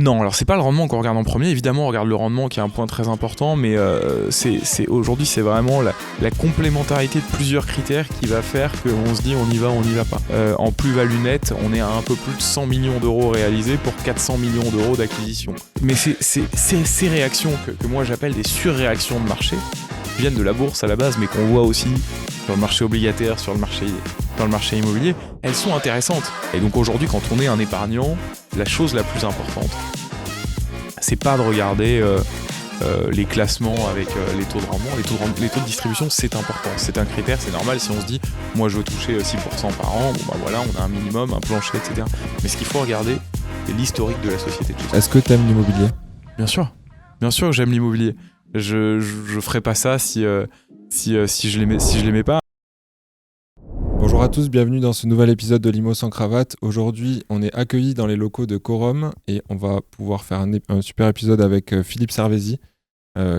Non, alors c'est pas le rendement qu'on regarde en premier. Évidemment, on regarde le rendement qui est un point très important, mais aujourd'hui, c'est vraiment la complémentarité de plusieurs critères qui va faire qu'on se dit on y va pas. En plus-value nette, on est à un peu plus de 100 millions d'euros réalisés pour 400 millions d'euros d'acquisition. Mais c'est ces réactions que moi j'appelle des surréactions de marché, qui viennent de la bourse à la base, mais qu'on voit aussi sur le marché obligataire, dans le marché immobilier, elles sont intéressantes. Et donc aujourd'hui, quand on est un épargnant, la chose la plus importante, c'est pas de regarder les classements avec les taux de rendement. Les taux de distribution, c'est important, c'est un critère, c'est normal. Si on se dit, moi je veux toucher 6% par an, bon bah voilà, on a un minimum, un plancher, etc. Mais ce qu'il faut regarder, c'est l'historique de la société de gestion. Est-ce que tu aimes l'immobilier ? Bien sûr que j'aime l'immobilier. Je ferais pas ça si je l'aimais pas. Bonjour à tous, bienvenue dans ce nouvel épisode de Limo sans cravate. Aujourd'hui, on est accueillis dans les locaux de Quorum et on va pouvoir faire un super épisode avec Philippe Servézy,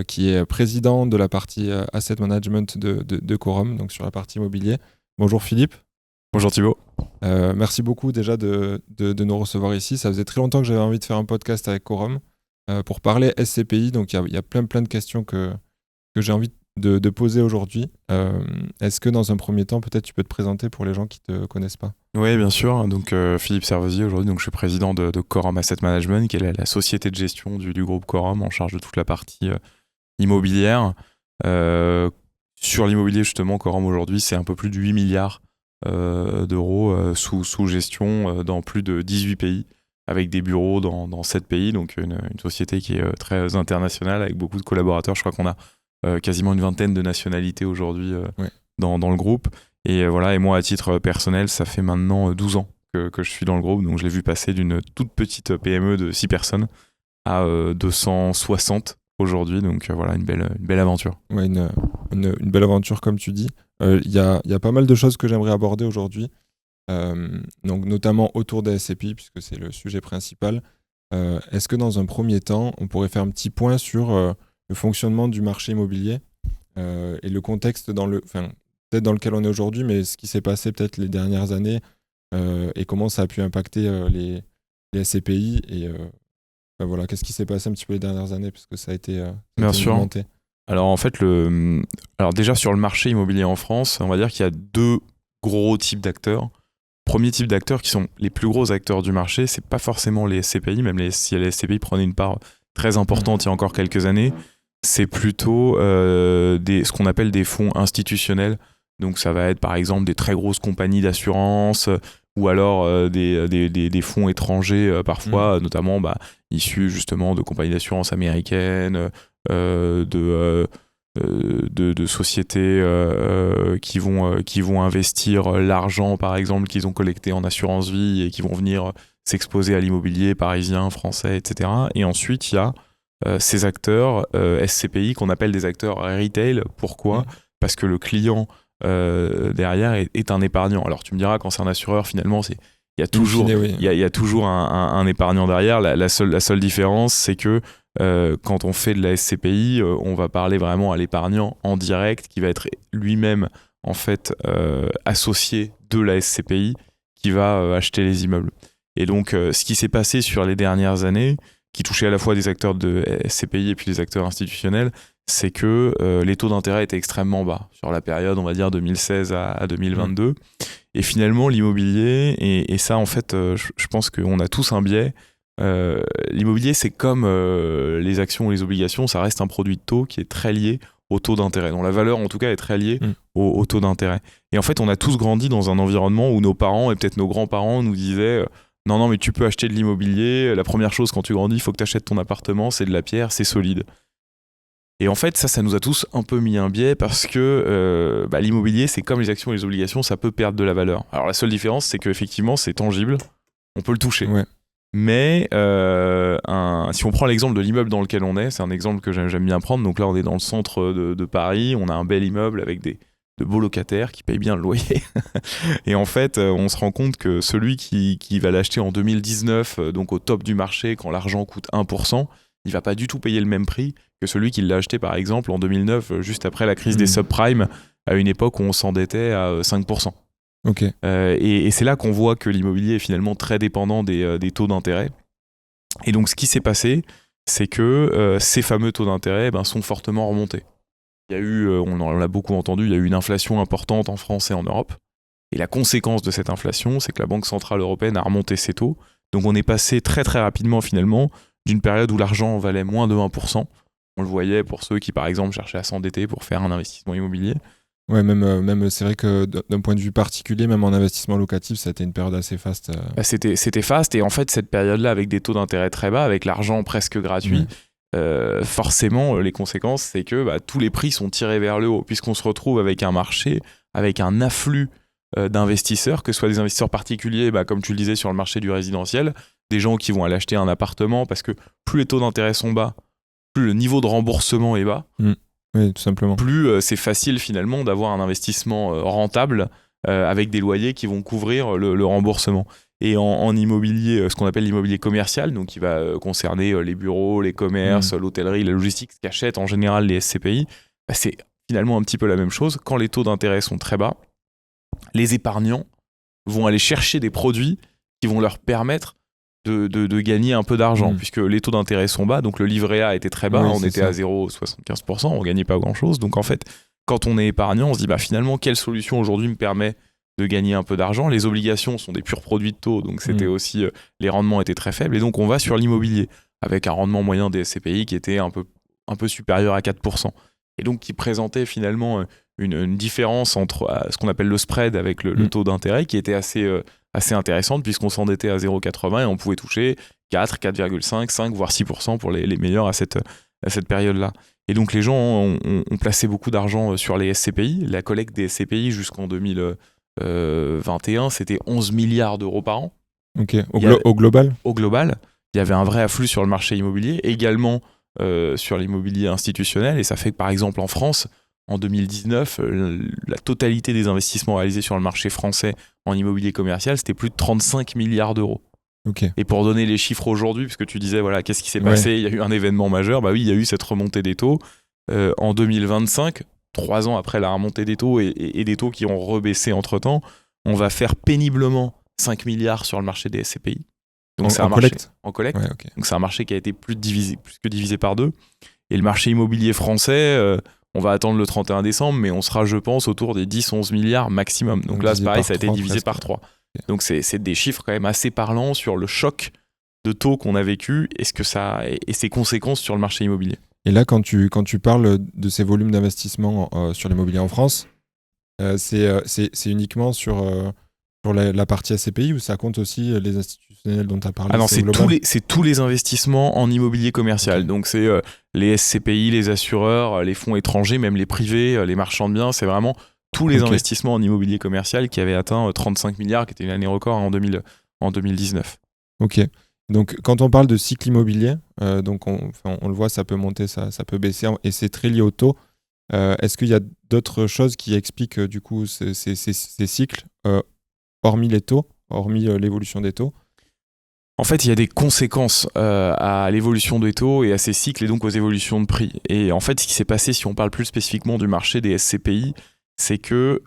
qui est président de la partie Asset Management de Quorum, donc sur la partie immobilier. Bonjour Philippe. Bonjour Thibaut. Merci beaucoup déjà de nous recevoir ici. Ça faisait très longtemps que j'avais envie de faire un podcast avec Quorum pour parler SCPI. Donc il y a plein de questions que j'ai envie de poser aujourd'hui. Est-ce que dans un premier temps, peut-être tu peux te présenter pour les gens qui ne te connaissent pas ? Oui, bien sûr. Donc Philippe Servézy, aujourd'hui, donc, je suis président de Quorum Asset Management, qui est la société de gestion du groupe Quorum en charge de toute la partie immobilière. Sur l'immobilier, justement, Quorum aujourd'hui, c'est un peu plus de 8 milliards d'euros sous gestion dans plus de 18 pays, avec des bureaux dans 7 pays, donc une société qui est très internationale, avec beaucoup de collaborateurs. Je crois qu'on a quasiment une vingtaine de nationalités aujourd'hui dans le groupe. Et voilà, et moi, à titre personnel, ça fait maintenant 12 ans que je suis dans le groupe. Donc, je l'ai vu passer d'une toute petite PME de 6 personnes à 260 aujourd'hui. Donc, voilà, une belle aventure. Ouais, une belle aventure, comme tu dis. Il y a pas mal de choses que j'aimerais aborder aujourd'hui, donc notamment autour des SCPI, puisque c'est le sujet principal. Est-ce que dans un premier temps, on pourrait faire un petit point sur le fonctionnement du marché immobilier et le contexte peut-être dans lequel on est aujourd'hui, mais ce qui s'est passé peut-être les dernières années et comment ça a pu impacter les SCPI et voilà, qu'est-ce qui s'est passé un petit peu les dernières années, parce que ça a été Bien sûr. augmenté. Alors en fait, alors déjà sur le marché immobilier en France, on va dire qu'il y a deux gros types d'acteurs. Premier type d'acteurs qui sont les plus gros acteurs du marché, c'est pas forcément les SCPI, même si les SCPI prenaient une part très importante il y a encore quelques années, c'est plutôt ce qu'on appelle des fonds institutionnels. Donc ça va être par exemple des très grosses compagnies d'assurance ou alors des fonds étrangers parfois, notamment issus justement de compagnies d'assurance américaines, de sociétés qui vont investir l'argent par exemple qu'ils ont collecté en assurance vie et qui vont venir s'exposer à l'immobilier parisien, français, etc. Et ensuite il y a ces acteurs SCPI qu'on appelle des acteurs retail. Pourquoi ? Parce que le client derrière est un épargnant. Alors tu me diras, quand c'est un assureur, finalement il y a toujours un épargnant derrière. La seule différence, c'est que quand on fait de la SCPI, on va parler vraiment à l'épargnant en direct, qui va être lui-même en fait associé de la SCPI, qui va acheter les immeubles. Et donc ce qui s'est passé sur les dernières années, qui touchait à la fois des acteurs de SCPI et puis des acteurs institutionnels, c'est que les taux d'intérêt étaient extrêmement bas sur la période, on va dire 2016 à 2022. Et finalement, l'immobilier, et ça en fait, je pense qu'on a tous un biais. L'immobilier, c'est comme les actions ou les obligations, ça reste un produit de taux qui est très lié au taux d'intérêt, dont la valeur en tout cas est très liée au taux d'intérêt. Et en fait, on a tous grandi dans un environnement où nos parents et peut-être nos grands-parents nous disaient non, mais tu peux acheter de l'immobilier, la première chose quand tu grandis, il faut que tu achètes ton appartement, c'est de la pierre, c'est solide. Et en fait, ça nous a tous un peu mis un biais parce que l'immobilier, c'est comme les actions et les obligations, ça peut perdre de la valeur. Alors la seule différence, c'est qu'effectivement, c'est tangible, on peut le toucher. Ouais. Mais si on prend l'exemple de l'immeuble dans lequel on est, c'est un exemple que j'aime bien prendre. Donc là, on est dans le centre de Paris, on a un bel immeuble avec de beaux locataires qui payent bien le loyer. Et en fait, on se rend compte que celui qui va l'acheter en 2019, donc au top du marché, quand l'argent coûte 1%, il va pas du tout payer le même prix que celui qui l'a acheté par exemple en 2009, juste après la crise des subprimes, à une époque où on s'endettait à 5%. Okay. Et c'est là qu'on voit que l'immobilier est finalement très dépendant des taux d'intérêt. Et donc ce qui s'est passé, c'est que ces fameux taux d'intérêt sont fortement remontés. Il y a eu, on en a beaucoup entendu, il y a eu une inflation importante en France et en Europe. Et la conséquence de cette inflation, c'est que la Banque Centrale Européenne a remonté ses taux. Donc on est passé très très rapidement finalement d'une période où l'argent valait moins de 1%. On le voyait pour ceux qui par exemple cherchaient à s'endetter pour faire un investissement immobilier. Ouais, même c'est vrai que d'un point de vue particulier, même en investissement locatif, ça a été une période assez faste. C'était fast, et en fait cette période-là avec des taux d'intérêt très bas, avec l'argent presque gratuit, forcément les conséquences c'est que tous les prix sont tirés vers le haut, puisqu'on se retrouve avec un marché, avec un afflux d'investisseurs, que ce soit des investisseurs particuliers, comme tu le disais sur le marché du résidentiel, des gens qui vont aller acheter un appartement, parce que plus les taux d'intérêt sont bas, plus le niveau de remboursement est bas. Oui, tout simplement. Plus c'est facile finalement d'avoir un investissement rentable avec des loyers qui vont couvrir le remboursement. Et en immobilier, ce qu'on appelle l'immobilier commercial, donc qui va concerner les bureaux, les commerces, l'hôtellerie, la logistique, ce qu'achètent en général les SCPI, c'est finalement un petit peu la même chose. Quand les taux d'intérêt sont très bas, les épargnants vont aller chercher des produits qui vont leur permettre de gagner un peu d'argent, puisque les taux d'intérêt sont bas, donc le livret A était très bas, on était à 0,75%, on gagnait pas grand-chose. Donc en fait, quand on est épargnant, on se dit finalement, quelle solution aujourd'hui me permet de gagner un peu d'argent? Les obligations sont des purs produits de taux, donc c'était aussi, les rendements étaient très faibles, et donc on va sur l'immobilier, avec un rendement moyen des SCPI qui était un peu supérieur à 4%, et donc qui présentait finalement une différence entre ce qu'on appelle le spread avec le taux d'intérêt, qui était assez intéressante, puisqu'on s'endettait à 0,80 et on pouvait toucher 4, 4,5, 5, voire 6% pour les meilleurs à cette période-là. Et donc les gens ont placé beaucoup d'argent sur les SCPI. La collecte des SCPI jusqu'en 2021, c'était 11 milliards d'euros par an. Ok, au global ? Au global, il y avait un vrai afflux sur le marché immobilier, également sur l'immobilier institutionnel, et ça fait que par exemple en France, en 2019, la totalité des investissements réalisés sur le marché français en immobilier commercial, c'était plus de 35 milliards d'euros. Okay. Et pour donner les chiffres aujourd'hui, parce que tu disais, qu'est-ce qui s'est passé ? Il y a eu un événement majeur. Oui, il y a eu cette remontée des taux. En 2025, 3 ans après la remontée des taux et des taux qui ont rebaissé entre-temps, on va faire péniblement 5 milliards sur le marché des SCPI. Donc c'est un marché en collecte. Ouais, okay. Donc c'est un marché qui a été plus que divisé par 2. Et le marché immobilier français... on va attendre le 31 décembre, mais on sera, je pense, autour des 10-11 milliards maximum. Donc là, c'est pareil, ça a été divisé par 3. Okay. Donc c'est des chiffres quand même assez parlants sur le choc de taux qu'on a vécu et ses conséquences sur le marché immobilier. Et là, quand tu parles de ces volumes d'investissement sur l'immobilier en France, c'est uniquement sur la partie SCPI, ou ça compte aussi les institutionnels dont tu as parlé? Ah non, c'est tous les investissements en immobilier commercial. Okay. Donc c'est les SCPI, les assureurs, les fonds étrangers, même les privés, les marchands de biens. C'est vraiment tous les investissements en immobilier commercial qui avaient atteint 35 milliards, qui était une année record en 2019. Ok. Donc quand on parle de cycle immobilier, donc on le voit, ça peut monter, ça peut baisser, et c'est très lié au taux. Est-ce qu'il y a d'autres choses qui expliquent du coup ces cycles, hormis les taux, hormis l'évolution des taux? En fait, il y a des conséquences à l'évolution des taux et à ces cycles, et donc aux évolutions de prix. Et en fait, ce qui s'est passé, si on parle plus spécifiquement du marché des SCPI, c'est que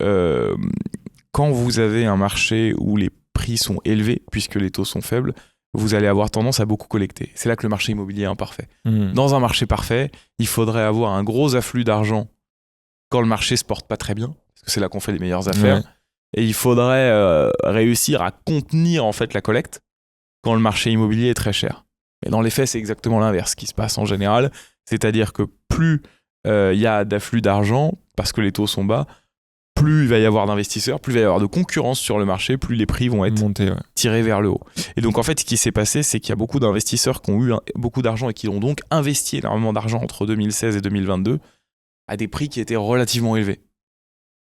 quand vous avez un marché où les prix sont élevés, puisque les taux sont faibles, vous allez avoir tendance à beaucoup collecter. C'est là que le marché immobilier est imparfait. Dans un marché parfait, il faudrait avoir un gros afflux d'argent quand le marché se porte pas très bien, parce que c'est là qu'on fait les meilleures affaires. Ouais. Et il faudrait réussir à contenir en fait la collecte quand le marché immobilier est très cher. Mais dans les faits, c'est exactement l'inverse qui se passe en général. C'est-à-dire que plus il y a d'afflux d'argent, parce que les taux sont bas, plus il va y avoir d'investisseurs, plus il va y avoir de concurrence sur le marché, plus les prix vont être tirés vers le haut. Et donc en fait, ce qui s'est passé, c'est qu'il y a beaucoup d'investisseurs qui ont eu beaucoup d'argent et qui ont donc investi énormément d'argent entre 2016 et 2022 à des prix qui étaient relativement élevés.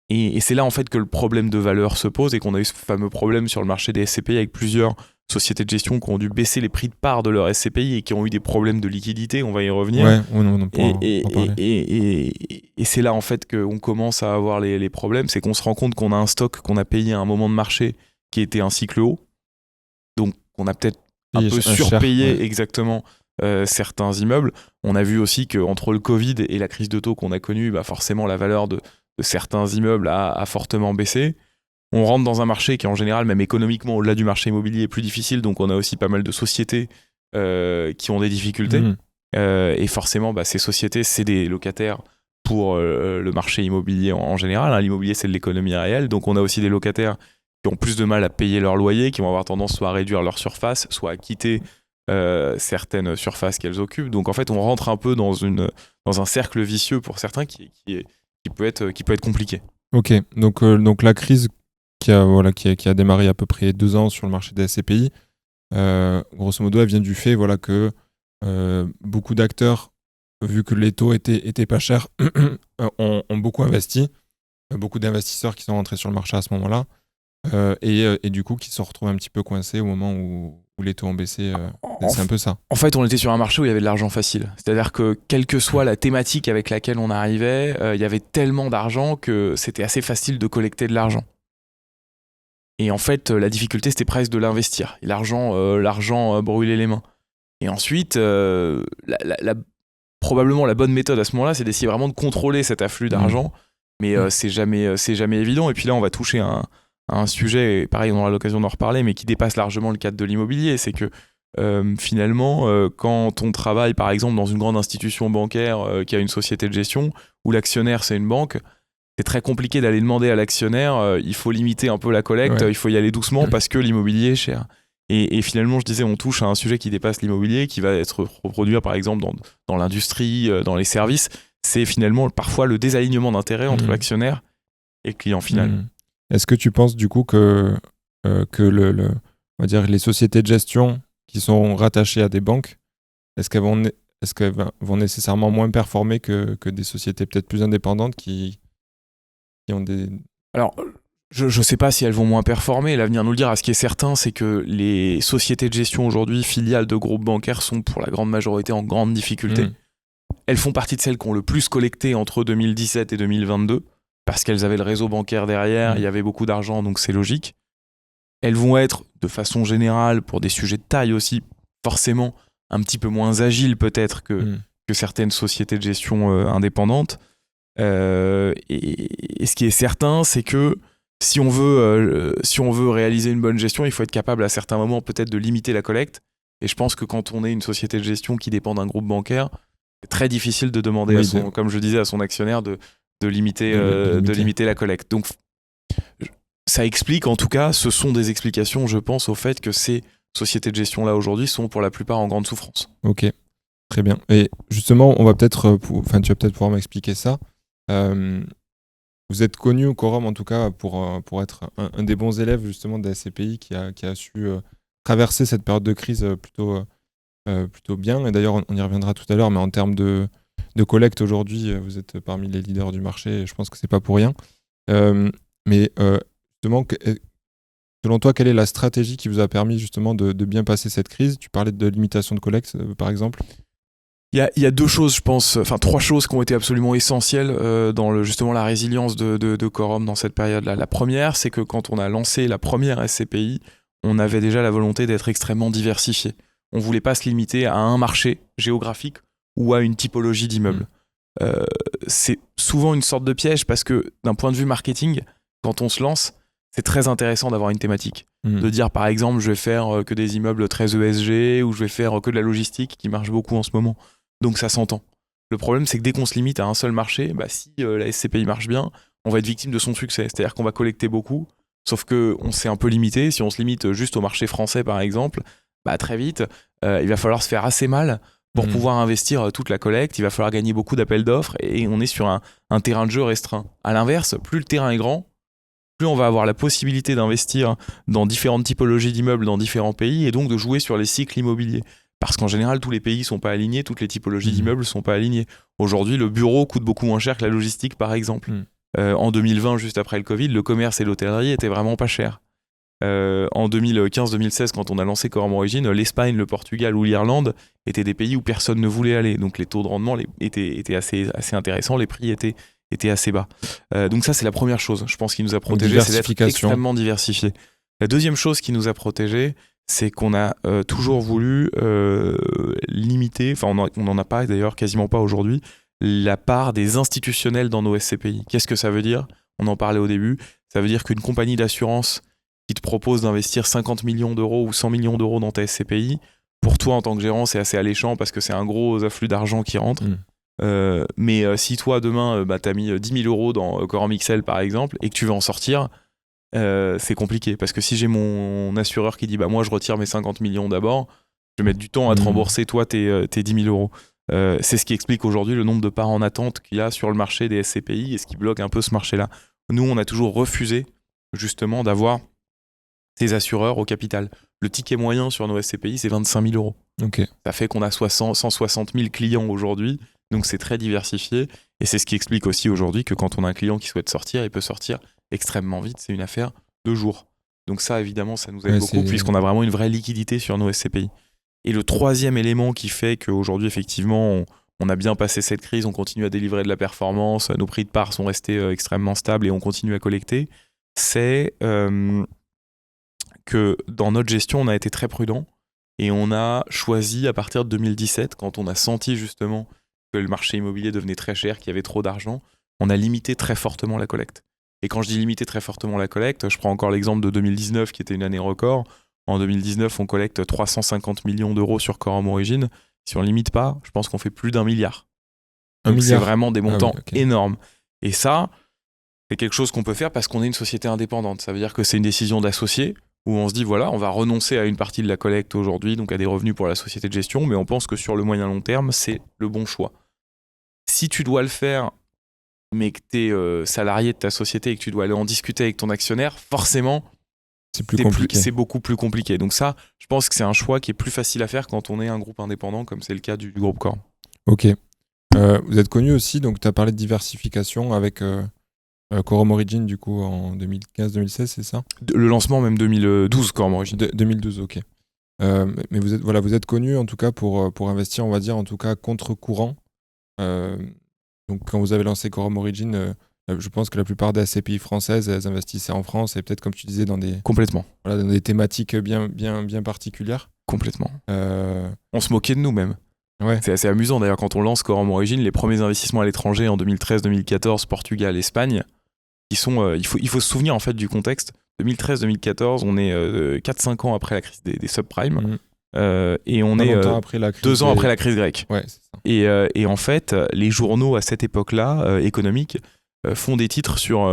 Et c'est là en fait que le problème de valeur se pose, et qu'on a eu ce fameux problème sur le marché des SCPI avec plusieurs sociétés de gestion qui ont dû baisser les prix de part de leur SCPI et qui ont eu des problèmes de liquidité, on va y revenir. Ouais, on peut en parler. Et c'est là en fait qu'on commence à avoir les problèmes, c'est qu'on se rend compte qu'on a un stock qu'on a payé à un moment de marché qui était un cycle haut, donc on a peut-être un peu surpayé exactement certains immeubles. On a vu aussi qu'entre le Covid et la crise de taux qu'on a connue, forcément la valeur de certains immeubles a fortement baissé. On rentre dans un marché qui en général, même économiquement, au-delà du marché immobilier, est plus difficile, donc on a aussi pas mal de sociétés qui ont des difficultés. Et forcément, ces sociétés, c'est des locataires pour le marché immobilier en général. Hein. L'immobilier, c'est de l'économie réelle. Donc, on a aussi des locataires qui ont plus de mal à payer leur loyer, qui vont avoir tendance soit à réduire leur surface, soit à quitter certaines surfaces qu'elles occupent. Donc, en fait, on rentre un peu dans un cercle vicieux pour certains qui peut être compliqué. Ok, donc la crise qui a démarré à peu près 2 ans sur le marché des SCPI, grosso modo, elle vient du fait que beaucoup d'acteurs, vu que les taux étaient pas chers, ont beaucoup investi. Beaucoup d'investisseurs qui sont rentrés sur le marché à ce moment-là, et du coup qui se retrouvent un petit peu coincés au moment où les taux ont baissé. C'est un peu ça. En fait, on était sur un marché où il y avait de l'argent facile. C'est-à-dire que quelle que soit la thématique avec laquelle on arrivait, il y avait tellement d'argent que c'était assez facile de collecter de l'argent. Et en fait, la difficulté, c'était presque de l'investir. Et l'argent brûlait les mains. Et ensuite, probablement la bonne méthode à ce moment-là, c'est d'essayer vraiment de contrôler cet afflux d'argent. Mais c'est jamais évident. Et puis là, on va toucher à un sujet, et pareil, on aura l'occasion d'en reparler, mais qui dépasse largement le cadre de l'immobilier. C'est que finalement, quand on travaille, par exemple, dans une grande institution bancaire qui a une société de gestion, où l'actionnaire, c'est une banque, c'est très compliqué d'aller demander à l'actionnaire, il faut limiter un peu la collecte, il faut y aller doucement parce que l'immobilier est cher. Et finalement, je disais, on touche à un sujet qui dépasse l'immobilier, qui va être reproduit par exemple dans l'industrie, dans les services. C'est finalement parfois le désalignement d'intérêts entre l'actionnaire et le client final. Est-ce que tu penses du coup que on va dire les sociétés de gestion qui sont rattachées à des banques, est-ce qu'elles vont nécessairement moins performer que des sociétés peut-être plus indépendantes qui ont des... Alors, je ne sais pas si elles vont moins performer, l'avenir nous le dira. Ce qui est certain, c'est que les sociétés de gestion aujourd'hui, filiales de groupes bancaires, sont pour la grande majorité en grande difficulté. Elles font partie de celles qui ont le plus collecté entre 2017 et 2022, parce qu'elles avaient le réseau bancaire derrière, il y avait beaucoup d'argent, donc c'est logique. Elles vont être, de façon générale, pour des sujets de taille aussi, forcément un petit peu moins agiles peut-être que certaines sociétés de gestion indépendantes. Et ce qui est certain, c'est que si on veut réaliser une bonne gestion, il faut être capable à certains moments peut-être de limiter la collecte. Et je pense que quand on est une société de gestion qui dépend d'un groupe bancaire, c'est très difficile de demander comme je disais, à son actionnaire de limiter la collecte. Donc ça explique, en tout cas, ce sont des explications, je pense, au fait que ces sociétés de gestion-là aujourd'hui sont pour la plupart en grande souffrance. Ok, très bien. Et justement, on va peut-être, tu vas peut-être pouvoir m'expliquer ça. Vous êtes connu au Quorum en tout cas pour être un des bons élèves justement de la SCPI qui a su traverser cette période de crise plutôt bien. Et d'ailleurs, on y reviendra tout à l'heure, mais en termes de collecte aujourd'hui, vous êtes parmi les leaders du marché. Et je pense que c'est pas pour rien. Mais justement, selon toi, quelle est la stratégie qui vous a permis justement de bien passer cette crise ? Tu parlais de limitation de collecte, par exemple. Il y a deux choses, je pense, trois choses qui ont été absolument essentielles dans justement la résilience de Quorum dans cette période-là. La première, c'est que quand on a lancé la première SCPI, on avait déjà la volonté d'être extrêmement diversifié. On ne voulait pas se limiter à un marché géographique ou à une typologie d'immeubles. C'est souvent une sorte de piège parce que d'un point de vue marketing, quand on se lance, c'est très intéressant d'avoir une thématique. De dire par exemple, je vais faire que des immeubles très ESG ou je vais faire que de la logistique qui marche beaucoup en ce moment. Donc ça s'entend. Le problème, c'est que dès qu'on se limite à un seul marché, si la SCPI marche bien, on va être victime de son succès. C'est-à-dire qu'on va collecter beaucoup, sauf qu'on s'est un peu limité. Si on se limite juste au marché français, par exemple, très vite, il va falloir se faire assez mal pour pouvoir investir toute la collecte. Il va falloir gagner beaucoup d'appels d'offres et on est sur un terrain de jeu restreint. À l'inverse, plus le terrain est grand, plus on va avoir la possibilité d'investir dans différentes typologies d'immeubles dans différents pays et donc de jouer sur les cycles immobiliers. Parce qu'en général, tous les pays ne sont pas alignés, toutes les typologies d'immeubles ne sont pas alignées. Aujourd'hui, le bureau coûte beaucoup moins cher que la logistique, par exemple. En 2020, juste après le Covid, le commerce et l'hôtellerie étaient vraiment pas chers. En 2015-2016, quand on a lancé Quorum Origine, l'Espagne, le Portugal ou l'Irlande étaient des pays où personne ne voulait aller. Donc les taux de rendement étaient assez intéressants, les prix étaient assez bas. Donc ça, c'est la première chose, je pense, qui nous a protégés, c'est d'être extrêmement diversifié. La deuxième chose qui nous a protégés, c'est qu'on a toujours voulu limiter, on n'en a pas d'ailleurs quasiment pas aujourd'hui, la part des institutionnels dans nos SCPI. Qu'est-ce que ça veut dire ? On en parlait au début. Ça veut dire qu'une compagnie d'assurance qui te propose d'investir 50 millions d'euros ou 100 millions d'euros dans ta SCPI, pour toi en tant que gérant, c'est assez alléchant parce que c'est un gros afflux d'argent qui rentre. Mais si toi demain t'as mis 10 000 euros dans Quorum XL par exemple et que tu veux en sortir, c'est compliqué parce que si j'ai mon assureur qui dit moi je retire mes 50 millions d'abord, je vais mettre du temps à te rembourser toi tes 10 000 euros. C'est ce qui explique aujourd'hui le nombre de parts en attente qu'il y a sur le marché des SCPI et ce qui bloque un peu ce marché-là. Nous, on a toujours refusé justement d'avoir ces assureurs au capital. Le ticket moyen sur nos SCPI, c'est 25 000 euros. Okay. Ça fait qu'on a 160 000 clients aujourd'hui, donc c'est très diversifié. Et c'est ce qui explique aussi aujourd'hui que quand on a un client qui souhaite sortir, il peut sortir extrêmement vite. C'est une affaire de jours. Donc ça, évidemment, ça nous aide beaucoup puisqu'on a vraiment une vraie liquidité sur nos SCPI. Et le troisième élément qui fait qu'aujourd'hui, effectivement, on a bien passé cette crise, on continue à délivrer de la performance, nos prix de parts sont restés extrêmement stables et on continue à collecter, c'est que dans notre gestion, on a été très prudent et on a choisi à partir de 2017, quand on a senti justement que le marché immobilier devenait très cher, qu'il y avait trop d'argent, on a limité très fortement la collecte. Et quand je dis limiter très fortement la collecte, je prends encore l'exemple de 2019 qui était une année record. En 2019, on collecte 350 millions d'euros sur Quorum Origine. Si on ne limite pas, je pense qu'on fait plus d'1 milliard. Donc c'est vraiment des montants énormes. Et ça, c'est quelque chose qu'on peut faire parce qu'on est une société indépendante. Ça veut dire que c'est une décision d'associé où on se dit voilà, on va renoncer à une partie de la collecte aujourd'hui, donc à des revenus pour la société de gestion, mais on pense que sur le moyen long terme, c'est le bon choix. Si tu dois le faire, mais que tu es salarié de ta société et que tu dois aller en discuter avec ton actionnaire, forcément, c'est beaucoup plus compliqué. Donc ça, je pense que c'est un choix qui est plus facile à faire quand on est un groupe indépendant, comme c'est le cas du groupe Quorum. Ok. Vous êtes connu aussi, donc tu as parlé de diversification avec Quorum Origin, du coup, en 2015-2016, c'est ça ? Le lancement, même 2012, Quorum Origin. 2012, ok. Mais vous êtes connu, en tout cas, pour investir, on va dire, en tout cas, contre-courant. Donc, quand vous avez lancé Quorum Origin, je pense que la plupart des SCPI françaises, elles investissaient en France et peut-être, comme tu disais, dans des... Complètement. Voilà, dans des thématiques bien particulières. Complètement. On se moquait de nous, même. Ouais. C'est assez amusant, d'ailleurs, quand on lance Quorum Origin, les premiers investissements à l'étranger en 2013-2014, Portugal, Espagne, qui sont, il faut se souvenir en fait du contexte. 2013-2014, on est 4-5 ans après la crise des subprimes et on est 2 ans après la crise grecque. Ouais, c'est ça. Et en fait, les journaux à cette époque-là, économiques, font des titres sur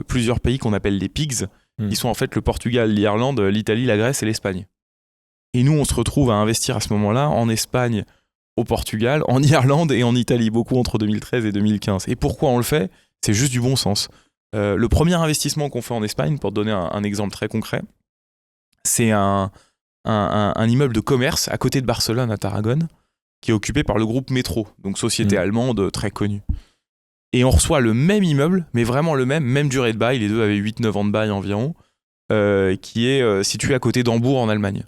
plusieurs pays qu'on appelle les PIGS, qui sont en fait le Portugal, l'Irlande, l'Italie, la Grèce et l'Espagne. Et nous, on se retrouve à investir à ce moment-là en Espagne, au Portugal, en Irlande et en Italie, beaucoup entre 2013 et 2015. Et pourquoi on le fait ? C'est juste du bon sens. Le premier investissement qu'on fait en Espagne, pour te donner un exemple très concret, c'est un immeuble de commerce à côté de Barcelone, à Tarragone, qui est occupé par le groupe Metro, donc société allemande très connue. Et on reçoit le même immeuble, mais vraiment le même durée de bail, les deux avaient 8-9 ans de bail environ, qui est situé à côté d'Hambourg en Allemagne.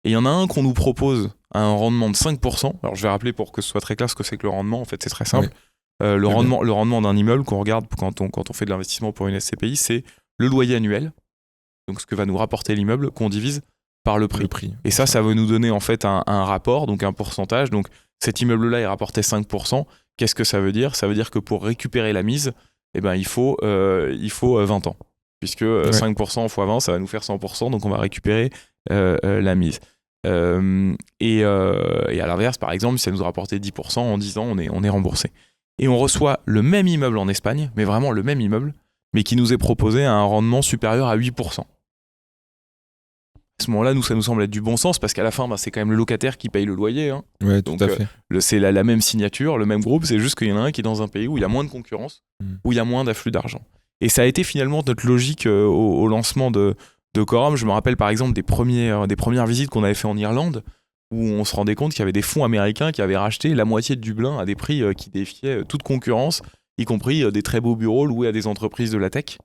Et il y en a un qu'on nous propose à un rendement de 5%. Alors je vais rappeler pour que ce soit très clair ce que c'est que le rendement, en fait c'est très simple. Ouais. Le rendement d'un immeuble qu'on regarde quand on fait de l'investissement pour une SCPI, c'est le loyer annuel, donc ce que va nous rapporter l'immeuble, qu'on divise par le prix. Et ça va nous donner en fait un rapport, donc un pourcentage. Donc cet immeuble-là, il rapportait 5%. Qu'est-ce que ça veut dire ? Ça veut dire que pour récupérer la mise, il faut 20 ans. Puisque 5% x 20, ça va nous faire 100%, donc on va récupérer la mise. Et à l'inverse, par exemple, si ça nous a rapporté 10%, en 10 ans, on est remboursé. Et on reçoit le même immeuble en Espagne, mais vraiment le même immeuble, mais qui nous est proposé à un rendement supérieur à 8%. À ce moment-là, ça nous semble être du bon sens, parce qu'à la fin, c'est quand même le locataire qui paye le loyer. Hein. Ouais, tout à fait. C'est la même signature, le même groupe, c'est juste qu'il y en a un qui est dans un pays où il y a moins de concurrence, où il y a moins d'afflux d'argent. Et ça a été finalement notre logique au lancement de Quorum. Je me rappelle par exemple des premières visites qu'on avait fait en Irlande, où on se rendait compte qu'il y avait des fonds américains qui avaient racheté la moitié de Dublin à des prix qui défiaient toute concurrence, y compris des très beaux bureaux loués à des entreprises de la tech,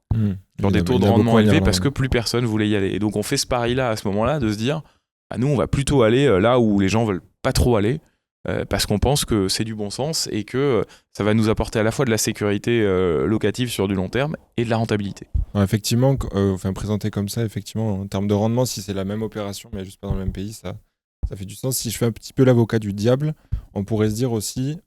dans des taux de rendement élevés, parce que plus personne voulait y aller. Et donc on fait ce pari-là à ce moment-là, de se dire, nous on va plutôt aller là où les gens veulent pas trop aller, parce qu'on pense que c'est du bon sens et que ça va nous apporter à la fois de la sécurité locative sur du long terme et de la rentabilité. Ouais, effectivement, présenté comme ça, effectivement, en termes de rendement, si c'est la même opération mais juste pas dans le même pays, ça fait du sens. Si je fais un petit peu l'avocat du diable, on pourrait se dire aussi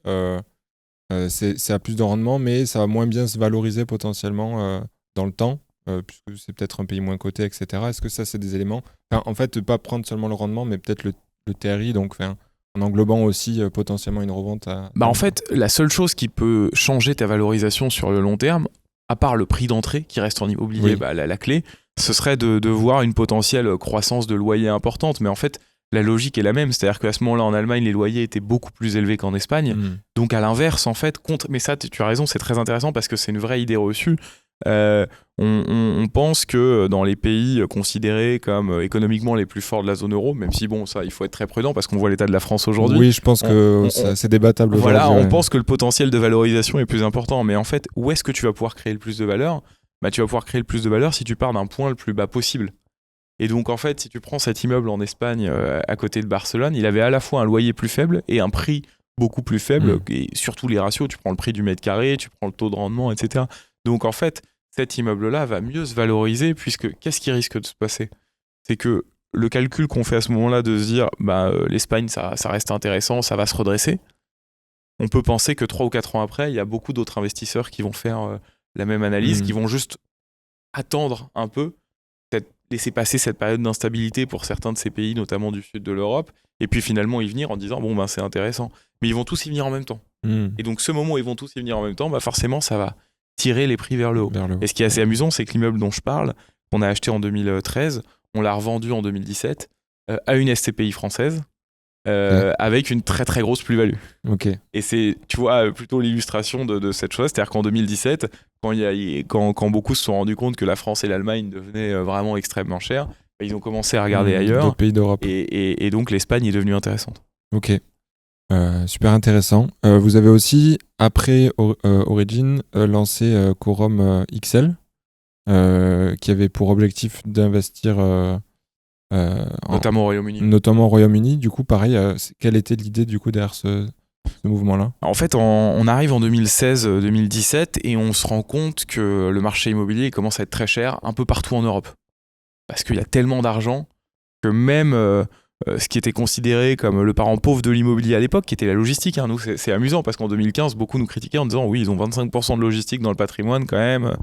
c'est à plus de rendement, mais ça va moins bien se valoriser potentiellement dans le temps, puisque c'est peut-être un pays moins coté, etc. Est-ce que ça, c'est des éléments en fait, pas prendre seulement le rendement, mais peut-être le TRI, donc en englobant aussi potentiellement une revente à... En fait, la seule chose qui peut changer ta valorisation sur le long terme, à part le prix d'entrée qui reste en immobilier, Oui. la clé, ce serait de voir une potentielle croissance de loyer importante. Mais en fait, la logique est la même. C'est-à-dire qu'à ce moment-là, en Allemagne, les loyers étaient beaucoup plus élevés qu'en Espagne. Donc à l'inverse, en fait, mais ça, tu as raison, c'est très intéressant parce que c'est une vraie idée reçue. On pense que dans les pays considérés comme économiquement les plus forts de la zone euro, même si bon, ça, il faut être très prudent parce qu'on voit l'état de la France aujourd'hui. Oui, je pense que c'est débattable aujourd'hui. Voilà, on pense que le potentiel de valorisation est plus important, mais en fait, où est-ce que tu vas pouvoir créer le plus de valeur ? Tu vas pouvoir créer le plus de valeur si tu pars d'un point le plus bas possible. Et donc, en fait, si tu prends cet immeuble en Espagne, à côté de Barcelone, il avait à la fois un loyer plus faible et un prix beaucoup plus faible, et surtout les ratios, tu prends le prix du mètre carré, tu prends le taux de rendement, etc. Donc, en fait, cet immeuble-là va mieux se valoriser, puisque qu'est-ce qui risque de se passer ? C'est que le calcul qu'on fait à ce moment-là de se dire l'Espagne, ça reste intéressant, ça va se redresser, on peut penser que 3 ou 4 ans après, il y a beaucoup d'autres investisseurs qui vont faire la même analyse, qui vont juste attendre un peu, peut-être laisser passer cette période d'instabilité pour certains de ces pays, notamment du sud de l'Europe, et puis finalement y venir en disant c'est intéressant. Mais ils vont tous y venir en même temps. Et donc ce moment où ils vont tous y venir en même temps, forcément ça va tirer les prix vers le haut. Et ce qui est assez amusant, c'est que l'immeuble dont je parle, qu'on a acheté en 2013, on l'a revendu en 2017 à une SCPI française, avec une très très grosse plus-value. Et c'est, tu vois, plutôt l'illustration de cette chose, c'est-à-dire qu'en 2017, quand beaucoup se sont rendus compte que la France et l'Allemagne devenaient vraiment extrêmement chères, ils ont commencé à regarder ailleurs. D'autres pays d'Europe. Et donc l'Espagne est devenue intéressante. Ok, super intéressant. Vous avez aussi, après Origin, lancé Quorum XL, qui avait pour objectif d'investir... notamment au Royaume-Uni. Du coup, pareil, quelle était l'idée du coup derrière ce mouvement-là ? En fait, on arrive en 2016-2017 et on se rend compte que le marché immobilier commence à être très cher un peu partout en Europe. Parce qu'il y a tellement d'argent que même ce qui était considéré comme le parent pauvre de l'immobilier à l'époque, qui était la logistique, nous c'est amusant parce qu'en 2015, beaucoup nous critiquaient en disant oui, ils ont 25% de logistique dans le patrimoine quand même.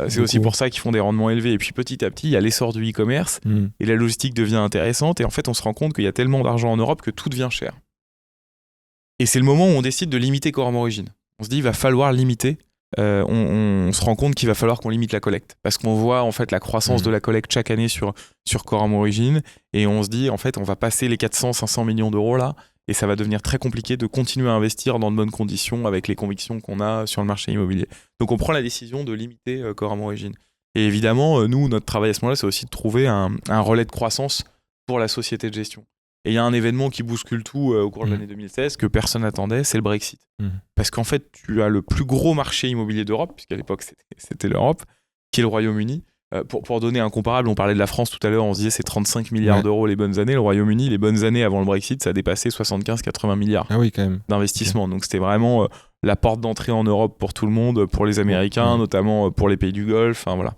C'est aussi pour ça qu'ils font des rendements élevés. Et puis petit à petit, il y a l'essor du e-commerce et la logistique devient intéressante. Et en fait, on se rend compte qu'il y a tellement d'argent en Europe que tout devient cher. Et c'est le moment où on décide de limiter Quorum Origin. On se dit, il va falloir limiter. On se rend compte qu'il va falloir qu'on limite la collecte. Parce qu'on voit en fait la croissance de la collecte chaque année sur Quorum Origin. Et on se dit, en fait, on va passer les 400-500 millions d'euros là. Et ça va devenir très compliqué de continuer à investir dans de bonnes conditions avec les convictions qu'on a sur le marché immobilier. Donc on prend la décision de limiter Quorum Origin. Et évidemment, nous, notre travail à ce moment-là, c'est aussi de trouver un relais de croissance pour la société de gestion. Et il y a un événement qui bouscule tout au cours de l'année 2016 que personne n'attendait, c'est le Brexit. Parce qu'en fait, tu as le plus gros marché immobilier d'Europe, puisqu'à l'époque c'était l'Europe, qui est le Royaume-Uni. Pour donner un comparable, on parlait de la France tout à l'heure, on se disait c'est 35 milliards d'euros les bonnes années. Le Royaume-Uni, les bonnes années avant le Brexit, ça a dépassé 75-80 milliards d'investissement. Donc c'était vraiment la porte d'entrée en Europe pour tout le monde, pour les Américains, notamment pour les pays du Golfe. Voilà.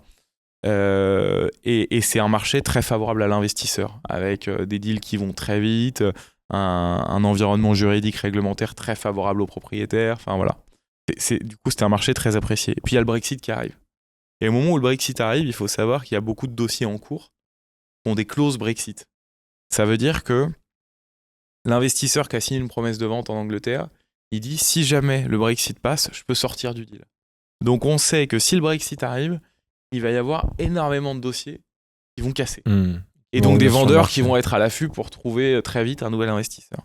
Et c'est un marché très favorable à l'investisseur, avec des deals qui vont très vite, un environnement juridique réglementaire très favorable aux propriétaires. Voilà. Du coup, c'était un marché très apprécié. Et puis il y a le Brexit qui arrive. Et au moment où le Brexit arrive, il faut savoir qu'il y a beaucoup de dossiers en cours qui ont des clauses Brexit. Ça veut dire que l'investisseur qui a signé une promesse de vente en Angleterre, il dit si jamais le Brexit passe, je peux sortir du deal. Donc on sait que si le Brexit arrive, il va y avoir énormément de dossiers qui vont casser. Et donc des vendeurs qui vont être à l'affût pour trouver très vite un nouvel investisseur.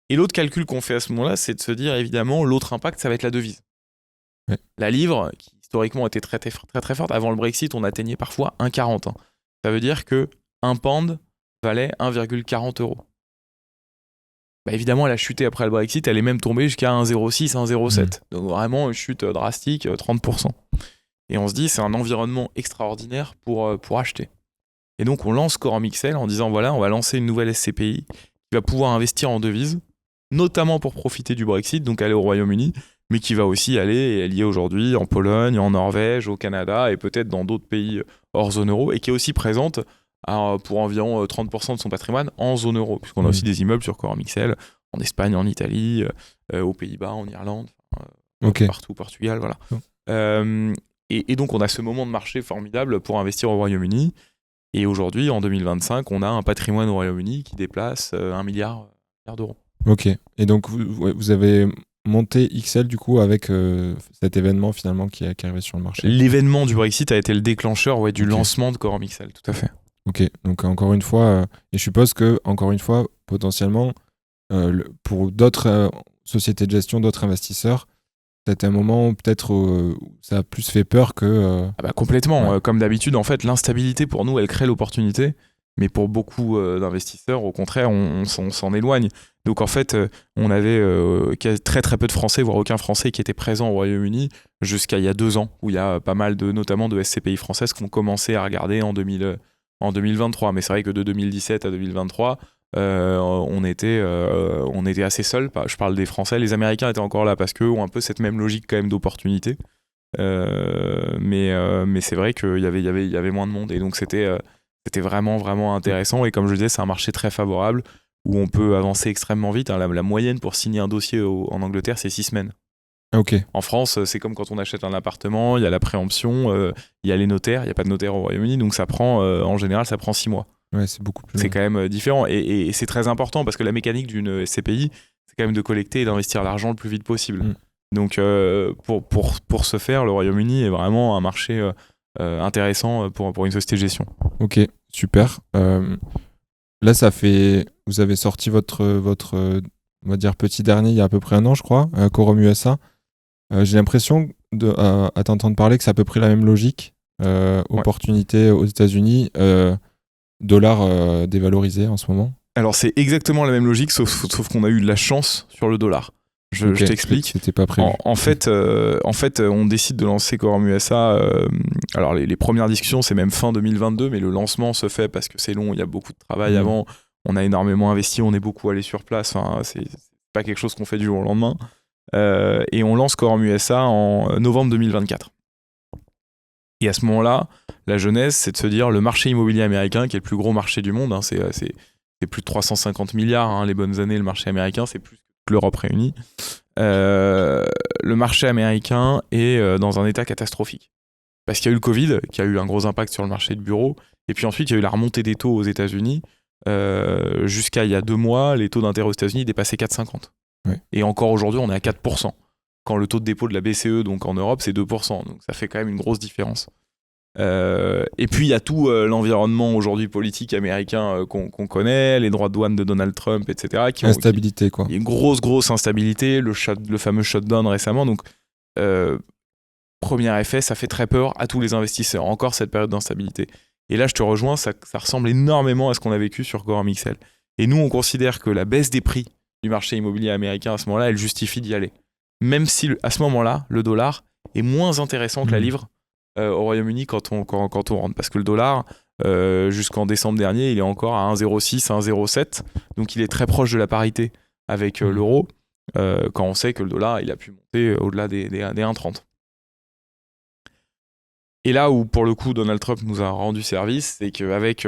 Et l'autre calcul qu'on fait à ce moment-là, c'est de se dire évidemment, l'autre impact, ça va être la devise. La livre, qui historiquement était très, très, très, très forte, avant le Brexit, on atteignait parfois 1,40. Ça veut dire qu'un pound valait 1,40 €. Évidemment, elle a chuté après le Brexit, elle est même tombée jusqu'à 1,06, 1,07. Donc vraiment une chute drastique, 30%. Et on se dit, c'est un environnement extraordinaire pour acheter. Et donc, on lance Quorum XL en disant, voilà, on va lancer une nouvelle SCPI qui va pouvoir investir en devises, notamment pour profiter du Brexit, donc aller au Royaume-Uni, mais qui va aussi aller, et elle y est aujourd'hui, en Pologne, en Norvège, au Canada, et peut-être dans d'autres pays hors zone euro, et qui est aussi présente pour environ 30% de son patrimoine en zone euro, puisqu'on a aussi des immeubles sur Quorum XL, en Espagne, en Italie, aux Pays-Bas, en Irlande, partout, Portugal, voilà. Et donc, on a ce moment de marché formidable pour investir au Royaume-Uni. Et aujourd'hui, en 2025, on a un patrimoine au Royaume-Uni qui déplace 1 milliard d'euros. Ok. Et donc, vous avez monté XL du coup avec cet événement finalement qui est arrivé sur le marché. L'événement du Brexit a été le déclencheur du lancement de Quorum XL, tout à fait. Ok, donc encore une fois, et je suppose que, encore une fois, potentiellement, pour d'autres sociétés de gestion, d'autres investisseurs, c'était un moment où peut-être ça a plus fait peur que... Complètement. Ouais. Comme d'habitude, en fait, l'instabilité, pour nous, elle crée l'opportunité. Mais pour beaucoup d'investisseurs, au contraire, on s'en éloigne. Donc en fait, on avait très très peu de Français, voire aucun Français qui était présent au Royaume-Uni jusqu'à il y a 2 ans, où il y a pas mal notamment de SCPI françaises qui ont commencé à regarder en 2023. Mais c'est vrai que de 2017 à 2023, on était assez seuls. Je parle des Français. Les Américains étaient encore là parce qu'eux ont un peu cette même logique quand même d'opportunité. Mais c'est vrai qu'il y avait moins de monde. Et donc c'était vraiment, vraiment intéressant. Et comme je le disais, c'est un marché très favorable où on peut avancer extrêmement vite. La moyenne pour signer un dossier en Angleterre, c'est 6 semaines. Ok. En France, c'est comme quand on achète un appartement, il y a la préemption, il y a les notaires, il n'y a pas de notaire au Royaume-Uni, donc ça prend, en général, ça prend 6 mois. Ouais, c'est beaucoup plus long. C'est quand même différent. Et c'est très important parce que la mécanique d'une SCPI, c'est quand même de collecter et d'investir l'argent le plus vite possible. Donc pour ce faire, le Royaume-Uni est vraiment un marché intéressant pour une société de gestion. Ok, super. Là, vous avez sorti votre on va dire petit dernier il y a à peu près 1 an, je crois, Quorum USA. J'ai l'impression à t'entendre parler que c'est à peu près la même logique. Opportunité aux États-Unis, dollar dévalorisé en ce moment. Alors c'est exactement la même logique, sauf qu'on a eu de la chance sur le dollar. Je t'explique. C'était pas prévu. En fait, on décide de lancer Quorum USA. Alors les premières discussions, c'est même fin 2022, mais le lancement se fait parce que c'est long, il y a beaucoup de travail avant. On a énormément investi, on est beaucoup allé sur place. Enfin, c'est pas quelque chose qu'on fait du jour au lendemain. Et on lance Quorum USA en novembre 2024. Et à ce moment-là, la genèse, c'est de se dire le marché immobilier américain, qui est le plus gros marché du monde, c'est plus de 350 milliards, les bonnes années, le marché américain, c'est plus que l'Europe réunie. Le marché américain est dans un état catastrophique. Parce qu'il y a eu le Covid, qui a eu un gros impact sur le marché de bureaux, et puis ensuite, il y a eu la remontée des taux aux États-Unis. Jusqu'à il y a 2 mois, les taux d'intérêt aux États-Unis dépassaient 4,50. Ouais. Et encore aujourd'hui, on est à 4%. Quand le taux de dépôt de la BCE, donc en Europe, c'est 2%. Donc ça fait quand même une grosse différence. Et puis il y a tout l'environnement aujourd'hui politique américain qu'on connaît, les droits de douane de Donald Trump, etc. Instabilité, quoi. Il y a une grosse instabilité, le fameux shutdown récemment. Donc, premier effet, ça fait très peur à tous les investisseurs. Encore cette période d'instabilité. Et là, je te rejoins, ça ressemble énormément à ce qu'on a vécu sur Quorum XL. Et nous, on considère que la baisse des prix du marché immobilier américain à ce moment-là, elle justifie d'y aller. Même si à ce moment-là, le dollar est moins intéressant que la livre au Royaume-Uni quand on rentre. Parce que le dollar, jusqu'en décembre dernier, il est encore à 1,06, 1,07. Donc il est très proche de la parité avec l'euro, quand on sait que le dollar, il a pu monter au-delà des 1,30. Et là où, pour le coup, Donald Trump nous a rendu service, c'est qu'avec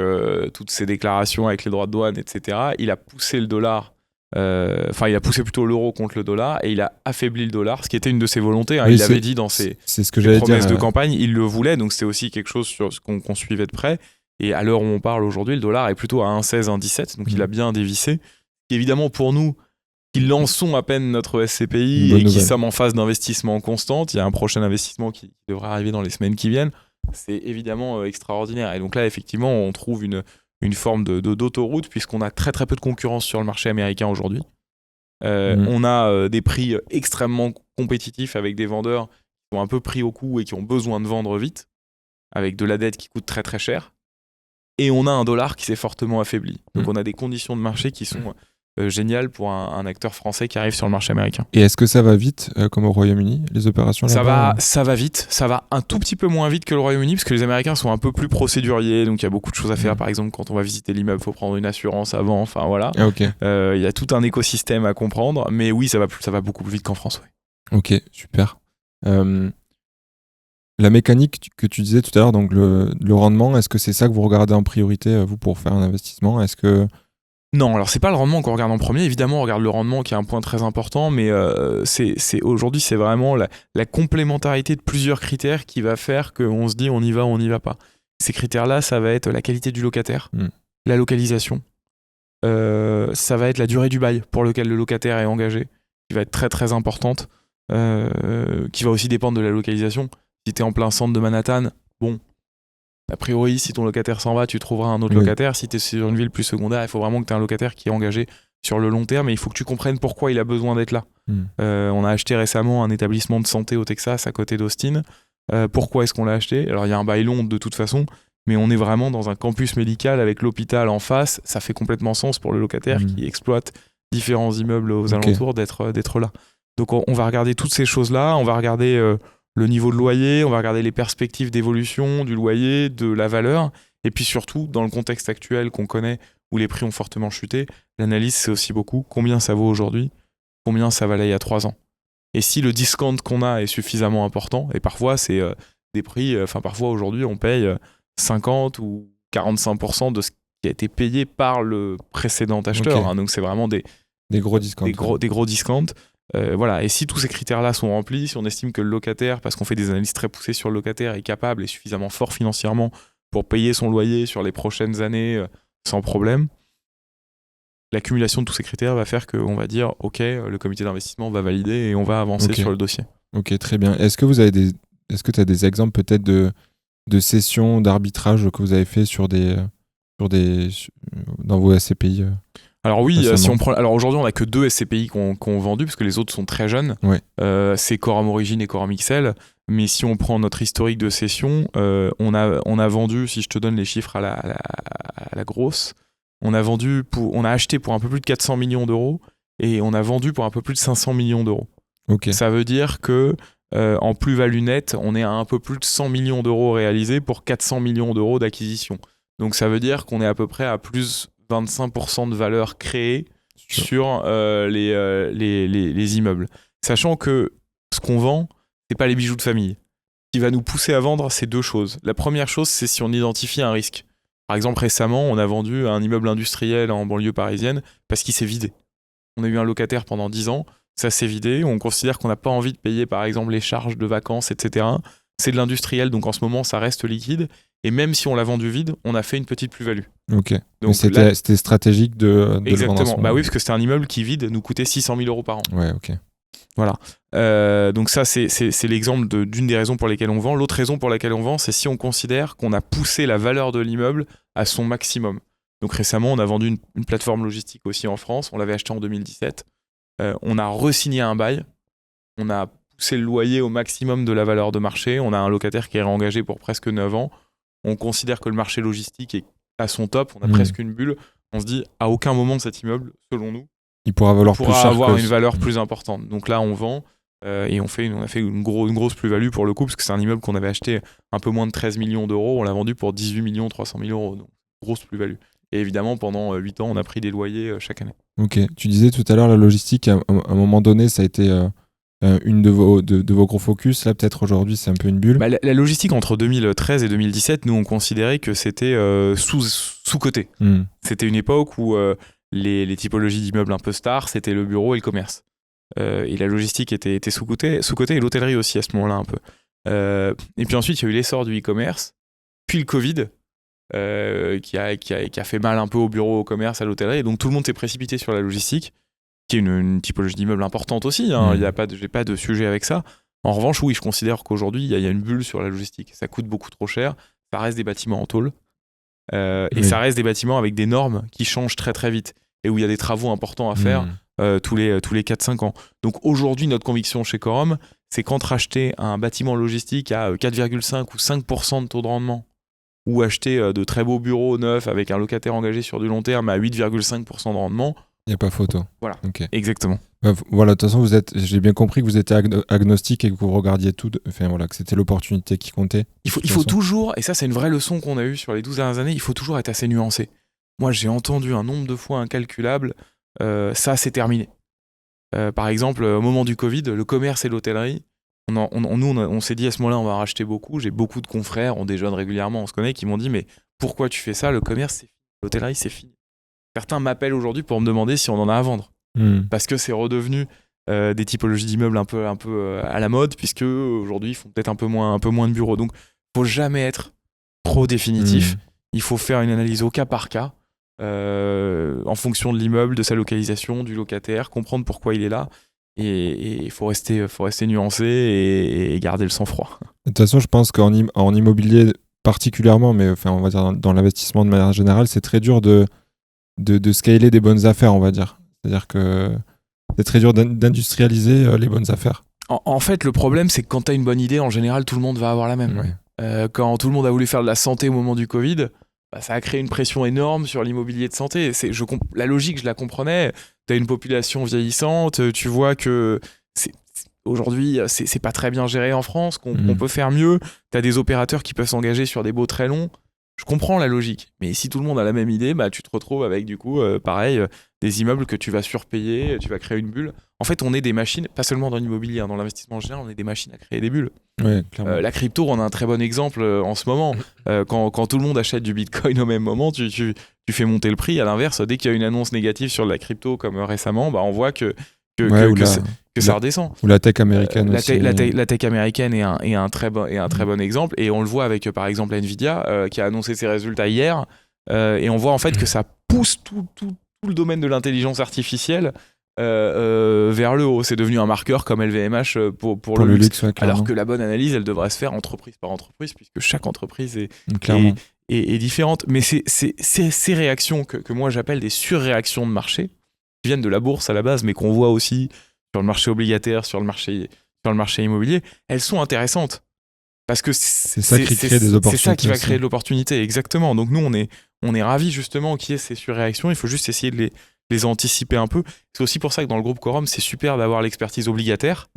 toutes ces déclarations avec les droits de douane, etc., il a poussé le dollar, il a poussé plutôt l'euro contre le dollar, et il a affaibli le dollar, ce qui était une de ses volontés. Oui, il l'avait dit dans ses promesses de campagne, il le voulait, donc c'était aussi quelque chose sur ce qu'on suivait de près. Et à l'heure où on parle aujourd'hui, le dollar est plutôt à 1,16, 1,17, donc il a bien dévissé. Et évidemment, pour nous, qui lançons à peine notre SCPI et qui sommes en phase d'investissement constante, il y a un prochain investissement qui devrait arriver dans les semaines qui viennent, c'est évidemment extraordinaire. Et donc là, effectivement, on trouve une forme d'autoroute, puisqu'on a très très peu de concurrence sur le marché américain aujourd'hui. On a des prix extrêmement compétitifs avec des vendeurs qui sont un peu pris au coup et qui ont besoin de vendre vite, avec de la dette qui coûte très très cher. Et on a un dollar qui s'est fortement affaibli. Donc on a des conditions de marché qui sont géniales pour un acteur français qui arrive sur le marché américain. Et est-ce que ça va vite, comme au Royaume-Uni, les opérations là-bas ? Ça va vite. Ça va un tout petit peu moins vite que le Royaume-Uni, parce que les Américains sont un peu plus procéduriers, donc il y a beaucoup de choses à faire. Par exemple, quand on va visiter l'immeuble, il faut prendre une assurance avant. Enfin voilà. Il y a tout un écosystème à comprendre. Mais oui, ça va beaucoup plus vite qu'en France. Ouais. Ok, super. La mécanique que tu disais tout à l'heure, donc le rendement, est-ce que c'est ça que vous regardez en priorité, vous, pour faire un investissement ? Est-ce que... Non, alors c'est pas le rendement qu'on regarde en premier. Évidemment, on regarde le rendement qui est un point très important, mais aujourd'hui, c'est vraiment la complémentarité de plusieurs critères qui va faire qu'on se dit on y va pas. Ces critères-là, ça va être la qualité du locataire, la localisation, ça va être la durée du bail pour lequel le locataire est engagé, qui va être très très importante, qui va aussi dépendre de la localisation. Si tu es en plein centre de Manhattan, bon, a priori, si ton locataire s'en va, tu trouveras un autre locataire. Si tu es sur une ville plus secondaire, il faut vraiment que tu aies un locataire qui est engagé sur le long terme, et il faut que tu comprennes pourquoi il a besoin d'être là. On a acheté récemment un établissement de santé au Texas, à côté d'Austin. Pourquoi est-ce qu'on l'a acheté ? Alors, il y a un bail long de toute façon, mais on est vraiment dans un campus médical avec l'hôpital en face. Ça fait complètement sens pour le locataire qui exploite différents immeubles aux alentours d'être là. Donc, on va regarder toutes ces choses-là. On va regarder le niveau de loyer, on va regarder les perspectives d'évolution du loyer, de la valeur. Et puis surtout, dans le contexte actuel qu'on connaît, où les prix ont fortement chuté, l'analyse, c'est aussi beaucoup combien ça vaut aujourd'hui, combien ça valait il y a 3 ans. Et si le discount qu'on a est suffisamment important, et parfois c'est des prix, parfois aujourd'hui on paye 50 ou 45% de ce qui a été payé par le précédent acheteur. Donc c'est vraiment des gros discounts. Des gros discounts. Voilà. Et si tous ces critères-là sont remplis, si on estime que le locataire, parce qu'on fait des analyses très poussées sur le locataire, est capable et suffisamment fort financièrement pour payer son loyer sur les prochaines années sans problème, l'accumulation de tous ces critères va faire qu'on va dire ok, le comité d'investissement va valider et on va avancer sur le dossier. Ok, très bien. Est-ce que tu as des exemples peut-être de sessions d'arbitrage que vous avez fait dans vos SCPI Alors oui, si on prend, alors aujourd'hui on n'a que 2 SCPI qu'on vendu parce que les autres sont très jeunes. C'est Quorum Origine et Quorum XL. Mais si on prend notre historique de session, on a vendu, si je te donne les chiffres à la grosse, on a acheté pour un peu plus de 400 millions d'euros et on a vendu pour un peu plus de 500 millions d'euros. Ça veut dire que en plus-value nette, on est à un peu plus de 100 millions d'euros réalisés pour 400 millions d'euros d'acquisition. Donc ça veut dire qu'on est à peu près à plus 25% de valeur créée sur les immeubles. Sachant que ce qu'on vend, c'est pas les bijoux de famille. Ce qui va nous pousser à vendre, c'est 2 choses. La première chose, c'est si on identifie un risque. Par exemple, récemment, on a vendu un immeuble industriel en banlieue parisienne parce qu'il s'est vidé. On a eu un locataire pendant 10 ans, ça s'est vidé, on considère qu'on n'a pas envie de payer par exemple les charges de vacances, etc. C'est de l'industriel, donc en ce moment, ça reste liquide. Et même si on l'a vendu vide, on a fait une petite plus-value. Donc c'était stratégique de exactement. Le vendre. Oui, parce que c'était un immeuble qui vide nous coûtait 600 000 euros par an. Voilà. Donc ça, c'est l'exemple d'une des raisons pour lesquelles on vend. L'autre raison pour laquelle on vend, c'est si on considère qu'on a poussé la valeur de l'immeuble à son maximum. Donc récemment, on a vendu une plateforme logistique aussi en France. On l'avait acheté en 2017. On a re-signé un bail. On a poussé le loyer au maximum de la valeur de marché. On a un locataire qui est réengagé pour presque 9 ans. On considère que le marché logistique est à son top. On a presque une bulle. On se dit, à aucun moment cet immeuble, selon nous, il pourra avoir une valeur plus importante. Donc là, on vend et on a fait une grosse plus-value pour le coup, parce que c'est un immeuble qu'on avait acheté un peu moins de 13 millions d'euros. On l'a vendu pour 18 300 000 euros. Donc, grosse plus-value. Et évidemment, pendant 8 ans, on a pris des loyers chaque année. Tu disais tout à l'heure, la logistique, à un moment donné, ça a été une de vos gros focus. Là, peut-être aujourd'hui, c'est un peu une bulle. La logistique, entre 2013 et 2017, nous, on considérait que c'était sous-coté. C'était une époque où les typologies d'immeubles un peu stars, c'était le bureau et le commerce. Et la logistique était sous-cotée et l'hôtellerie aussi à ce moment-là un peu. Et puis ensuite, il y a eu l'essor du e-commerce, puis le Covid, qui a fait mal un peu au bureau, au commerce, à l'hôtellerie. Et donc tout le monde s'est précipité sur la logistique, qui est une typologie d'immeuble importante aussi. J'ai pas de sujet avec ça. En revanche, oui, je considère qu'aujourd'hui, il y a une bulle sur la logistique. Ça coûte beaucoup trop cher. Ça reste des bâtiments en tôle. Et ça reste des bâtiments avec des normes qui changent très très vite et où il y a des travaux importants à faire tous les 4-5 ans. Donc aujourd'hui, notre conviction chez Quorum, c'est qu'entre acheter un bâtiment logistique à 4,5 ou 5% de taux de rendement ou acheter de très beaux bureaux neufs avec un locataire engagé sur du long terme à 8,5% de rendement, il n'y a pas photo. Voilà, exactement. Voilà, de toute façon, j'ai bien compris que vous étiez agnostique et que vous regardiez tout, que c'était l'opportunité qui comptait. Il faut toujours, et ça c'est une vraie leçon qu'on a eue sur les 12 dernières années, il faut toujours être assez nuancé. Moi j'ai entendu un nombre de fois incalculable, ça c'est terminé. Par exemple, au moment du Covid, le commerce et l'hôtellerie, on s'est dit à ce moment-là on va en racheter beaucoup. J'ai beaucoup de confrères, on déjeune régulièrement, on se connaît, qui m'ont dit mais pourquoi tu fais ça? Le commerce c'est fini, l'hôtellerie c'est fini. Certains m'appellent aujourd'hui pour me demander si on en a à vendre. Parce que c'est redevenu des typologies d'immeubles un peu à la mode, puisque aujourd'hui ils font peut-être un peu moins de bureaux. Donc faut jamais être trop définitif. Il faut faire une analyse au cas par cas, en fonction de l'immeuble, de sa localisation, du locataire, comprendre pourquoi il est là. Et il faut rester nuancé et garder le sang-froid. De toute façon, je pense en immobilier particulièrement, mais enfin, on va dire dans l'investissement de manière générale, c'est très dur de scaler des bonnes affaires, on va dire. C'est-à-dire que c'est très dur d'industrialiser les bonnes affaires. En fait, le problème, c'est que quand tu as une bonne idée, en général, tout le monde va avoir la même. Ouais. Quand tout le monde a voulu faire de la santé au moment du Covid, ça a créé une pression énorme sur l'immobilier de santé. La logique, je la comprenais. Tu as une population vieillissante, tu vois que aujourd'hui, c'est pas très bien géré en France, qu'on peut faire mieux. Tu as des opérateurs qui peuvent s'engager sur des baux très longs. Je comprends la logique, mais si tout le monde a la même idée, tu te retrouves avec du coup, pareil, des immeubles que tu vas surpayer, tu vas créer une bulle. En fait, on est des machines, pas seulement dans l'immobilier, dans l'investissement en général, on est des machines à créer des bulles. Ouais, clairement. La crypto, on a un très bon exemple en ce moment. Quand tout le monde achète du Bitcoin au même moment, tu fais monter le prix. À l'inverse, dès qu'il y a une annonce négative sur la crypto, comme récemment, on voit que ça redescend. Ou la tech américaine aussi. La tech américaine est un très bon exemple. Et on le voit avec, par exemple, Nvidia, qui a annoncé ses résultats hier. Et on voit en fait que ça pousse tout le domaine de l'intelligence artificielle vers le haut. C'est devenu un marqueur comme LVMH pour le luxe. Ouais, alors que la bonne analyse, elle devrait se faire entreprise par entreprise, puisque chaque entreprise est différente. Mais ces réactions que moi j'appelle des surréactions de marché, qui viennent de la bourse à la base, mais qu'on voit aussi sur le marché obligataire, sur le marché immobilier, elles sont intéressantes. Parce que c'est ça qui crée des opportunités. C'est ça qui va créer de l'opportunité, exactement. Donc nous, on est ravis justement qu'il y ait ces surréactions. Il faut juste essayer de les anticiper un peu. C'est aussi pour ça que dans le groupe Quorum, c'est super d'avoir l'expertise obligataire,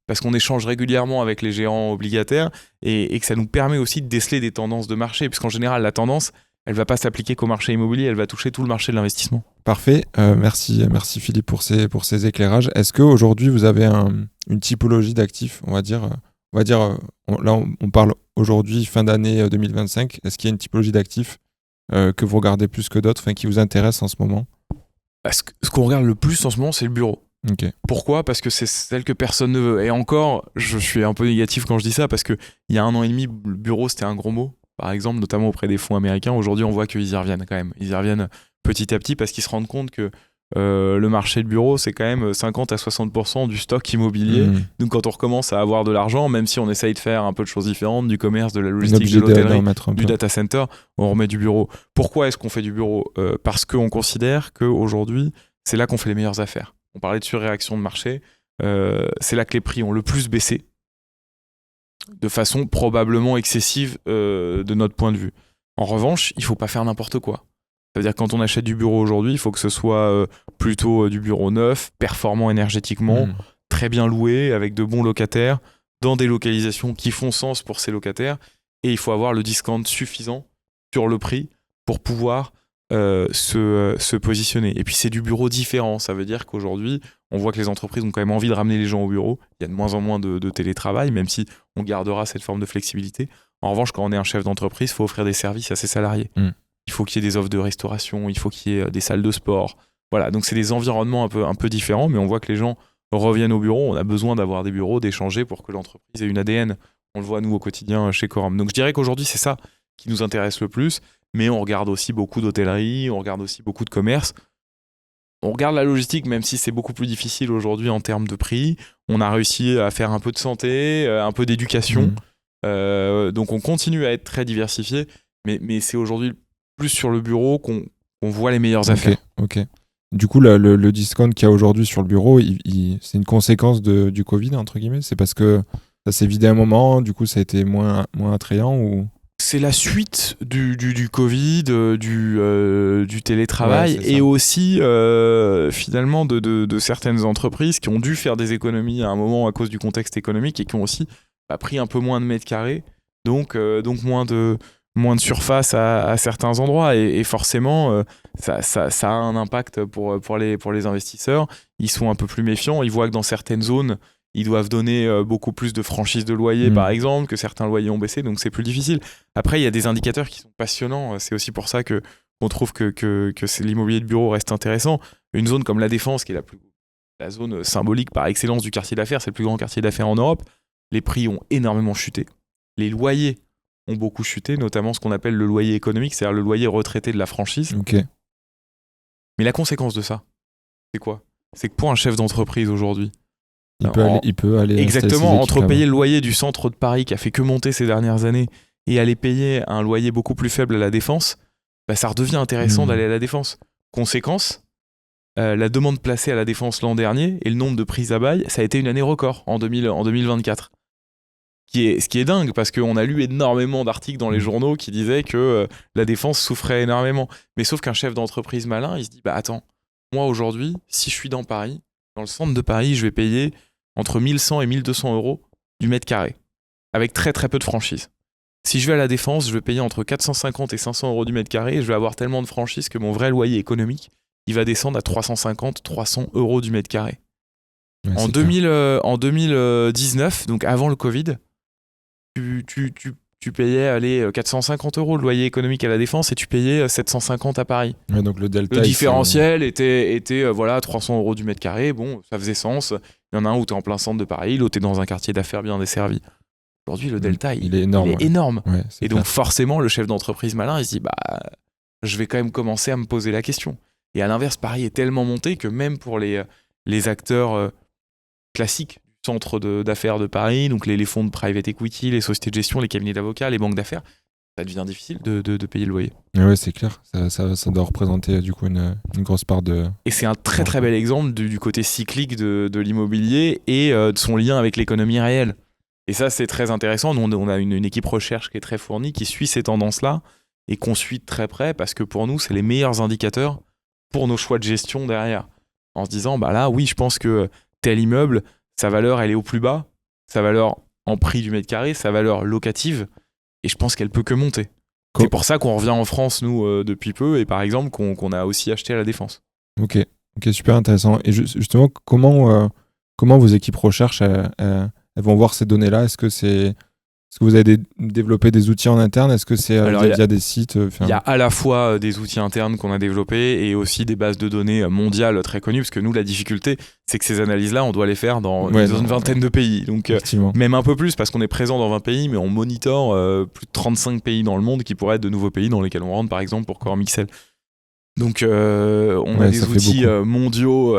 parce qu'on échange régulièrement avec les gérants obligataires et que ça nous permet aussi de déceler des tendances de marché, puisqu'en général, la tendance, elle ne va pas s'appliquer qu'au marché immobilier, elle va toucher tout le marché de l'investissement. Parfait. Merci Philippe pour ces éclairages. Est-ce qu'aujourd'hui, vous avez une typologie d'actifs, on va dire, là, on parle aujourd'hui, fin d'année 2025. Est-ce qu'il y a une typologie d'actifs que vous regardez plus que d'autres, qui vous intéresse en ce moment ? Ce qu'on regarde le plus en ce moment, c'est le bureau. Okay. Pourquoi ? Parce que c'est celle que personne ne veut. Et encore, je suis un peu négatif quand je dis ça, parce qu'il y a 1 an et demi, le bureau, c'était un gros mot, par exemple, notamment auprès des fonds américains. Aujourd'hui, on voit qu'ils y reviennent quand même. Ils y reviennent petit à petit parce qu'ils se rendent compte que le marché de bureau, c'est quand même 50 à 60% du stock immobilier. Donc quand on recommence à avoir de l'argent, même si on essaye de faire un peu de choses différentes, du commerce, de la logistique, de l'hôtellerie, du data center, on remet du bureau. Pourquoi est-ce qu'on fait du bureau ? Parce qu'on considère qu'aujourd'hui, c'est là qu'on fait les meilleures affaires. On parlait de surréaction de marché, c'est là que les prix ont le plus baissé, de façon probablement excessive de notre point de vue. En revanche, il ne faut pas faire n'importe quoi. Ça veut dire que quand on achète du bureau aujourd'hui, il faut que ce soit plutôt du bureau neuf, performant énergétiquement, très bien loué, avec de bons locataires, dans des localisations qui font sens pour ces locataires. Et il faut avoir le discount suffisant sur le prix pour pouvoir se positionner. Et puis c'est du bureau différent. Ça veut dire qu'aujourd'hui, on voit que les entreprises ont quand même envie de ramener les gens au bureau. Il y a de moins en moins de télétravail, même si on gardera cette forme de flexibilité. En revanche, quand on est un chef d'entreprise, il faut offrir des services à ses salariés. Il faut qu'il y ait des offres de restauration, il faut qu'il y ait des salles de sport. Voilà, donc c'est des environnements un peu différents, mais on voit que les gens reviennent au bureau. On a besoin d'avoir des bureaux, d'échanger pour que l'entreprise ait une ADN. On le voit, nous, au quotidien chez Quorum. Donc je dirais qu'aujourd'hui, c'est ça qui nous intéresse le plus, mais on regarde aussi beaucoup d'hôtellerie, on regarde aussi beaucoup de commerce. On regarde la logistique, même si c'est beaucoup plus difficile aujourd'hui en termes de prix. On a réussi à faire un peu de santé, un peu d'éducation. Donc on continue à être très diversifié, mais c'est aujourd'hui plus sur le bureau qu'on voit les meilleures affaires. Ok. Du coup, le discount qu'il y a aujourd'hui sur le bureau, c'est une conséquence du Covid, entre guillemets ? C'est parce que ça s'est vidé à un moment, du coup ça a été moins attrayant ou... C'est la suite du Covid, du télétravail, et aussi finalement de certaines entreprises qui ont dû faire des économies à un moment à cause du contexte économique et qui ont aussi pris un peu moins de mètres carrés, donc moins de surface à certains endroits, et forcément ça a un impact pour les investisseurs. Ils sont un peu plus méfiants, ils voient que dans certaines zones ils doivent donner beaucoup plus de franchise de loyer par exemple, que certains loyers ont baissé, donc c'est plus difficile. Après il y a des indicateurs qui sont passionnants, c'est aussi pour ça qu'on trouve que l'immobilier de bureau reste intéressant. Une zone comme la Défense, qui est la zone symbolique par excellence du quartier d'affaires, c'est le plus grand quartier d'affaires en Europe, les prix ont énormément chuté, les loyers ont beaucoup chuté, notamment ce qu'on appelle le loyer économique, c'est-à-dire le loyer retraité de la franchise. Ok. Mais la conséquence de ça, c'est quoi? C'est que pour un chef d'entreprise aujourd'hui, Il peut aller exactement, entre payer le loyer du centre de Paris qui a fait que monter ces dernières années et aller payer un loyer beaucoup plus faible à la Défense, ça redevient intéressant d'aller à la Défense. Conséquence, la demande placée à la Défense l'an dernier et le nombre de prises à bail, ça a été une année record en 2024. Ce qui est dingue, parce qu'on a lu énormément d'articles dans les journaux qui disaient que la Défense souffrait énormément. Mais sauf qu'un chef d'entreprise malin, il se dit, attends, moi aujourd'hui, si je suis dans Paris, dans le centre de Paris, je vais payer entre 1100 et 1200 euros du mètre carré, avec très très peu de franchise. Si je vais à la Défense, je vais payer entre 450 et 500 euros du mètre carré, et je vais avoir tellement de franchise que mon vrai loyer économique, il va descendre à 350-300 euros du mètre carré. Ouais, en 2019, donc avant le Covid, tu payais 450 euros le loyer économique à la Défense et tu payais 750 à Paris. Ouais, donc le différentiel était 300 euros du mètre carré. Bon, ça faisait sens. Il y en a un où tu es en plein centre de Paris, l'autre est dans un quartier d'affaires bien desservi. Aujourd'hui, le delta, il est énorme. Ouais, et donc, forcément, le chef d'entreprise malin, il se dit, je vais quand même commencer à me poser la question. Et à l'inverse, Paris est tellement monté que même pour les acteurs classiques du centre d'affaires de Paris, donc les fonds de private equity, les sociétés de gestion, les cabinets d'avocats, les banques d'affaires, ça devient difficile de payer le loyer. Ouais, c'est clair. Ça doit représenter du coup une grosse part de... Et c'est un très très bel exemple du côté cyclique de l'immobilier et de son lien avec l'économie réelle. Et ça, c'est très intéressant. Nous, on a une équipe recherche qui est très fournie, qui suit ces tendances-là et qu'on suit de très près parce que pour nous, c'est les meilleurs indicateurs pour nos choix de gestion derrière. En se disant, là, oui, je pense que tel immeuble, sa valeur, elle est au plus bas, sa valeur en prix du mètre carré, sa valeur locative, et je pense qu'elle peut que monter. C'est pour ça qu'on revient en France, nous, depuis peu, et par exemple, qu'on a aussi acheté à la Défense. Ok, super intéressant. Et justement, comment vos équipes recherche, elles vont voir ces données-là? Est-ce que vous avez développé des outils en interne? Est-ce que c'est via des sites? Il y a à la fois des outils internes qu'on a développés et aussi des bases de données mondiales très connues, parce que nous, la difficulté, c'est que ces analyses-là, on doit les faire dans une vingtaine de pays. Donc, même un peu plus, parce qu'on est présent dans 20 pays, mais on monitore plus de 35 pays dans le monde qui pourraient être de nouveaux pays dans lesquels on rentre, par exemple, pour Core Mixel. Donc, on a des outils mondiaux,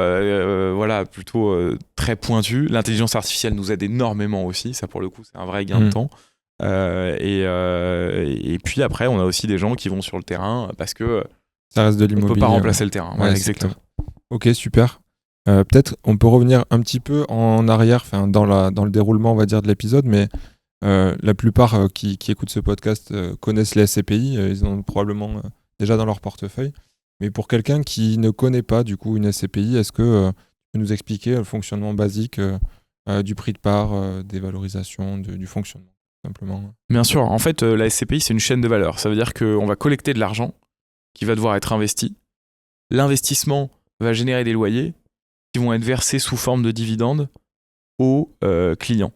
plutôt très pointus. L'intelligence artificielle nous aide énormément aussi. Ça, pour le coup, c'est un vrai gain de temps. Et puis après, on a aussi des gens qui vont sur le terrain parce que ça reste de l'immobilier. On peut pas remplacer le terrain. Ouais, exactement. Ok, super. Peut-être on peut revenir un petit peu en arrière, dans le déroulement, on va dire, de l'épisode, mais la plupart qui écoutent ce podcast connaissent les SCPI. Ils en ont probablement déjà dans leur portefeuille. Mais pour quelqu'un qui ne connaît pas du coup une SCPI, est-ce que tu peux nous expliquer le fonctionnement basique du prix de part, des valorisations, du fonctionnement simplement? Bien sûr. En fait, la SCPI, c'est une chaîne de valeur. Ça veut dire qu'on va collecter de l'argent qui va devoir être investi. L'investissement va générer des loyers qui vont être versés sous forme de dividendes aux clients.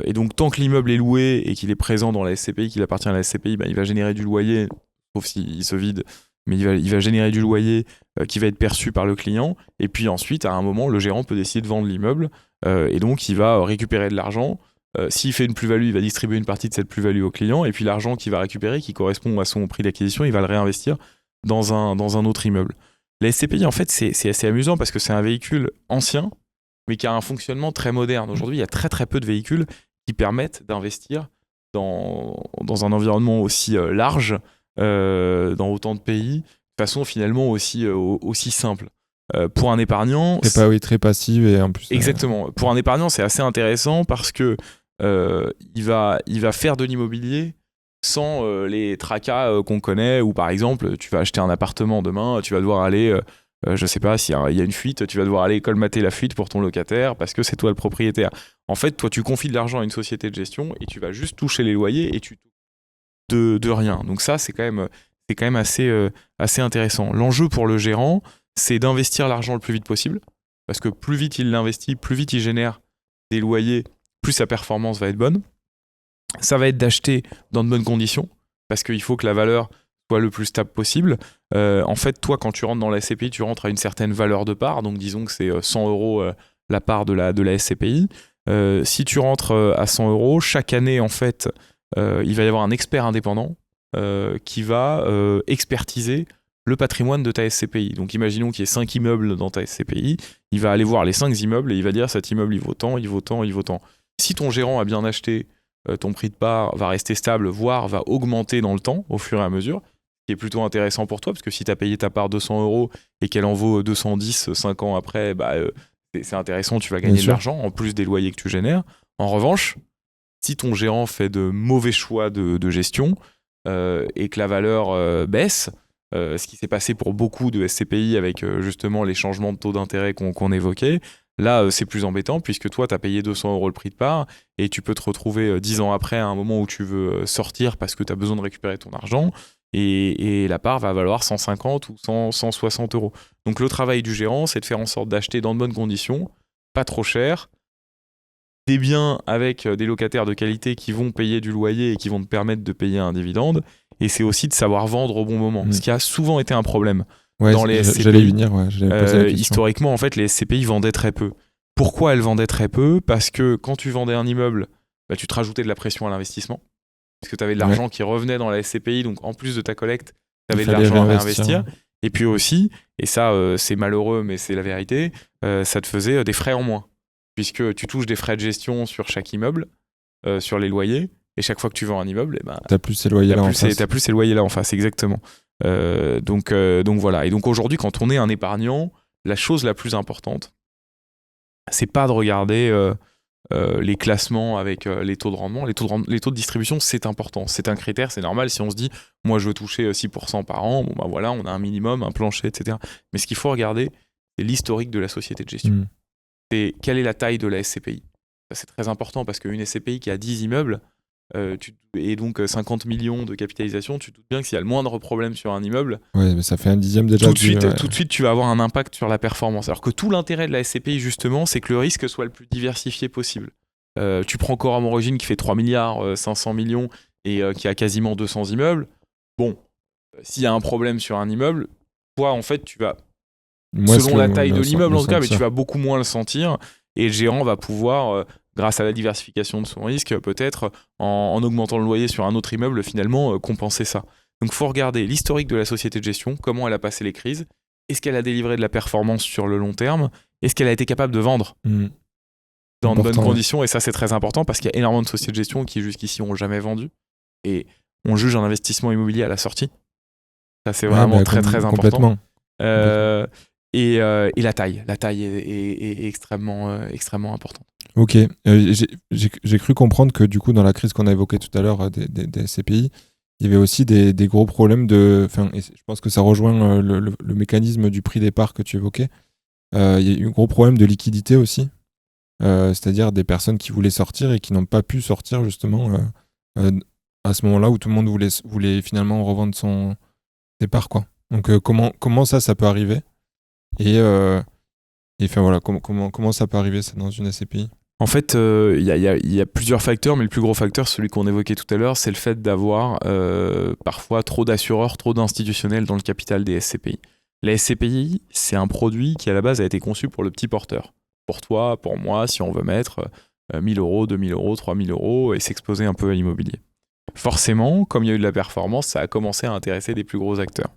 Et donc, tant que l'immeuble est loué et qu'il est présent dans la SCPI, qu'il appartient à la SCPI, il va générer du loyer, sauf s'il se vide, mais il va générer du loyer qui va être perçu par le client. Et puis ensuite, à un moment, le gérant peut décider de vendre l'immeuble et donc il va récupérer de l'argent. S'il fait une plus-value, il va distribuer une partie de cette plus-value au client, et puis l'argent qu'il va récupérer, qui correspond à son prix d'acquisition, il va le réinvestir dans un autre immeuble. La SCPI, en fait, c'est assez amusant parce que c'est un véhicule ancien, mais qui a un fonctionnement très moderne. Aujourd'hui, il y a très très peu de véhicules qui permettent d'investir dans un environnement aussi large, dans autant de pays, de façon finalement aussi simple. Pour un épargnant... Très passive et en plus... Exactement. Pour un épargnant, c'est assez intéressant parce que il va faire de l'immobilier sans les tracas qu'on connaît, où par exemple, tu vas acheter un appartement demain, tu vas devoir aller... je sais pas, s'il y a une fuite, tu vas devoir aller colmater la fuite pour ton locataire parce que c'est toi le propriétaire. En fait, toi, tu confies de l'argent à une société de gestion et tu vas juste toucher les loyers et tu de rien. Donc ça, c'est quand même assez intéressant. L'enjeu pour le gérant, c'est d'investir l'argent le plus vite possible parce que plus vite il l'investit, plus vite il génère des loyers, plus sa performance va être bonne. Ça va être d'acheter dans de bonnes conditions parce qu'il faut que la valeur soit le plus stable possible. En fait, toi, quand tu rentres dans la SCPI, tu rentres à une certaine valeur de part. Donc, disons que c'est 100 euros la part de la SCPI. Si tu rentres à 100 euros, chaque année, en fait, il va y avoir un expert indépendant qui va expertiser le patrimoine de ta SCPI. Donc imaginons qu'il y ait 5 immeubles dans ta SCPI, il va aller voir les 5 immeubles et il va dire cet immeuble il vaut tant, il vaut tant, il vaut tant. Si ton gérant a bien acheté, ton prix de part va rester stable, voire va augmenter dans le temps au fur et à mesure, ce qui est plutôt intéressant pour toi, parce que si tu as payé ta part 200 € et qu'elle en vaut 210 5 ans après, c'est intéressant, tu vas gagner de l'argent en plus des loyers que tu génères. En revanche, si ton gérant fait de mauvais choix de gestion et que la valeur baisse, ce qui s'est passé pour beaucoup de SCPI avec justement les changements de taux d'intérêt qu'on évoquait, là c'est plus embêtant puisque toi tu as payé 200 € le prix de part et tu peux te retrouver 10 ans après à un moment où tu veux sortir parce que tu as besoin de récupérer ton argent et la part va valoir 150 ou 160 €. Donc le travail du gérant, c'est de faire en sorte d'acheter dans de bonnes conditions, pas trop cher, des biens avec des locataires de qualité qui vont payer du loyer et qui vont te permettre de payer un dividende. Et c'est aussi de savoir vendre au bon moment, ce qui a souvent été un problème dans les SCPI. J'allais y venir, j'allais poser la question. Historiquement, en fait, les SCPI vendaient très peu. Pourquoi elles vendaient très peu ? Parce que quand tu vendais un immeuble, tu te rajoutais de la pression à l'investissement, parce que tu avais de l'argent qui revenait dans la SCPI, donc en plus de ta collecte, tu avais de l'argent à réinvestir. Et puis aussi, et ça c'est malheureux, mais c'est la vérité, ça te faisait des frais en moins, puisque tu touches des frais de gestion sur chaque immeuble, sur les loyers. Et chaque fois que tu vends un immeuble, t'as plus ces loyers-là en face. T'as plus ces loyers-là en face, exactement. Donc voilà. Et donc aujourd'hui, quand on est un épargnant, la chose la plus importante, c'est pas de regarder les classements avec les taux de rendement. Les taux de distribution, c'est important. C'est un critère, c'est normal. Si on se dit, moi je veux toucher 6% par an, voilà, on a un minimum, un plancher, etc. Mais ce qu'il faut regarder, c'est l'historique de la société de gestion. C'est quelle est la taille de la SCPI. Ça, c'est très important parce qu'une SCPI qui a 10 immeubles, et donc 50 millions de capitalisation, tu te doutes bien que s'il y a le moindre problème sur un immeuble, mais ça fait un dixième déjà. Tout de suite, tu vas avoir un impact sur la performance. Alors que tout l'intérêt de la SCPI, justement, c'est que le risque soit le plus diversifié possible. Tu prends Coram Origine qui fait 3 milliards 500 millions et qui a quasiment 200 immeubles. Bon, s'il y a un problème sur un immeuble, toi, en fait, tu vas, selon la taille de l'immeuble en tout cas, mais tu vas beaucoup moins le sentir. Et le gérant va pouvoir, grâce à la diversification de son risque, peut-être en augmentant le loyer sur un autre immeuble, finalement compenser ça. Donc il faut regarder l'historique de la société de gestion, comment elle a passé les crises, est-ce qu'elle a délivré de la performance sur le long terme, est-ce qu'elle a été capable de vendre dans de bonnes conditions, et ça c'est très important parce qu'il y a énormément de sociétés de gestion qui jusqu'ici n'ont jamais vendu, et on juge un investissement immobilier à la sortie. Ça c'est vraiment très très important. Et la taille est extrêmement importante. Ok, j'ai cru comprendre que du coup dans la crise qu'on a évoquée tout à l'heure des SCPI, il y avait aussi des gros problèmes et je pense que ça rejoint le mécanisme du prix des parts que tu évoquais. Il y a eu un gros problème de liquidité aussi, c'est-à-dire des personnes qui voulaient sortir et qui n'ont pas pu sortir justement à ce moment-là où tout le monde voulait finalement revendre ses parts, quoi. Donc comment ça peut arriver ? Et enfin voilà, comment ça peut arriver ça dans une SCPI ? En fait, il y a plusieurs facteurs, mais le plus gros facteur, celui qu'on évoquait tout à l'heure, c'est le fait d'avoir parfois trop d'assureurs, trop d'institutionnels dans le capital des SCPI. La SCPI, c'est un produit qui à la base a été conçu pour le petit porteur. Pour toi, pour moi, si on veut mettre 1000 €, 2000 €, 3000 € et s'exposer un peu à l'immobilier. Forcément, comme il y a eu de la performance, ça a commencé à intéresser des plus gros acteurs.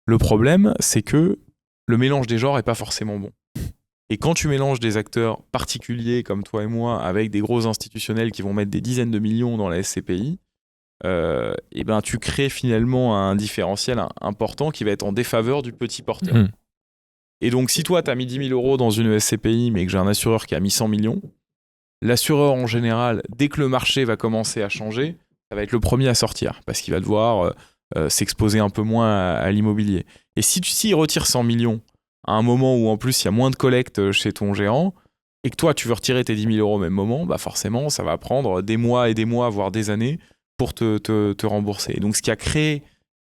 Le problème, c'est que le mélange des genres n'est pas forcément bon. Et quand tu mélanges des acteurs particuliers comme toi et moi avec des gros institutionnels qui vont mettre des dizaines de millions dans la SCPI, tu crées finalement un différentiel important qui va être en défaveur du petit porteur. Et donc si toi tu as mis 10 000 € dans une SCPI mais que j'ai un assureur qui a mis 100 millions, l'assureur en général, dès que le marché va commencer à changer, ça va être le premier à sortir parce qu'il va devoir s'exposer un peu moins à l'immobilier. Et s'il retire 100 millions à un moment où en plus il y a moins de collecte chez ton gérant et que toi tu veux retirer tes 10 000 € au même moment, forcément ça va prendre des mois et des mois, voire des années pour te rembourser. Et donc ce qui a créé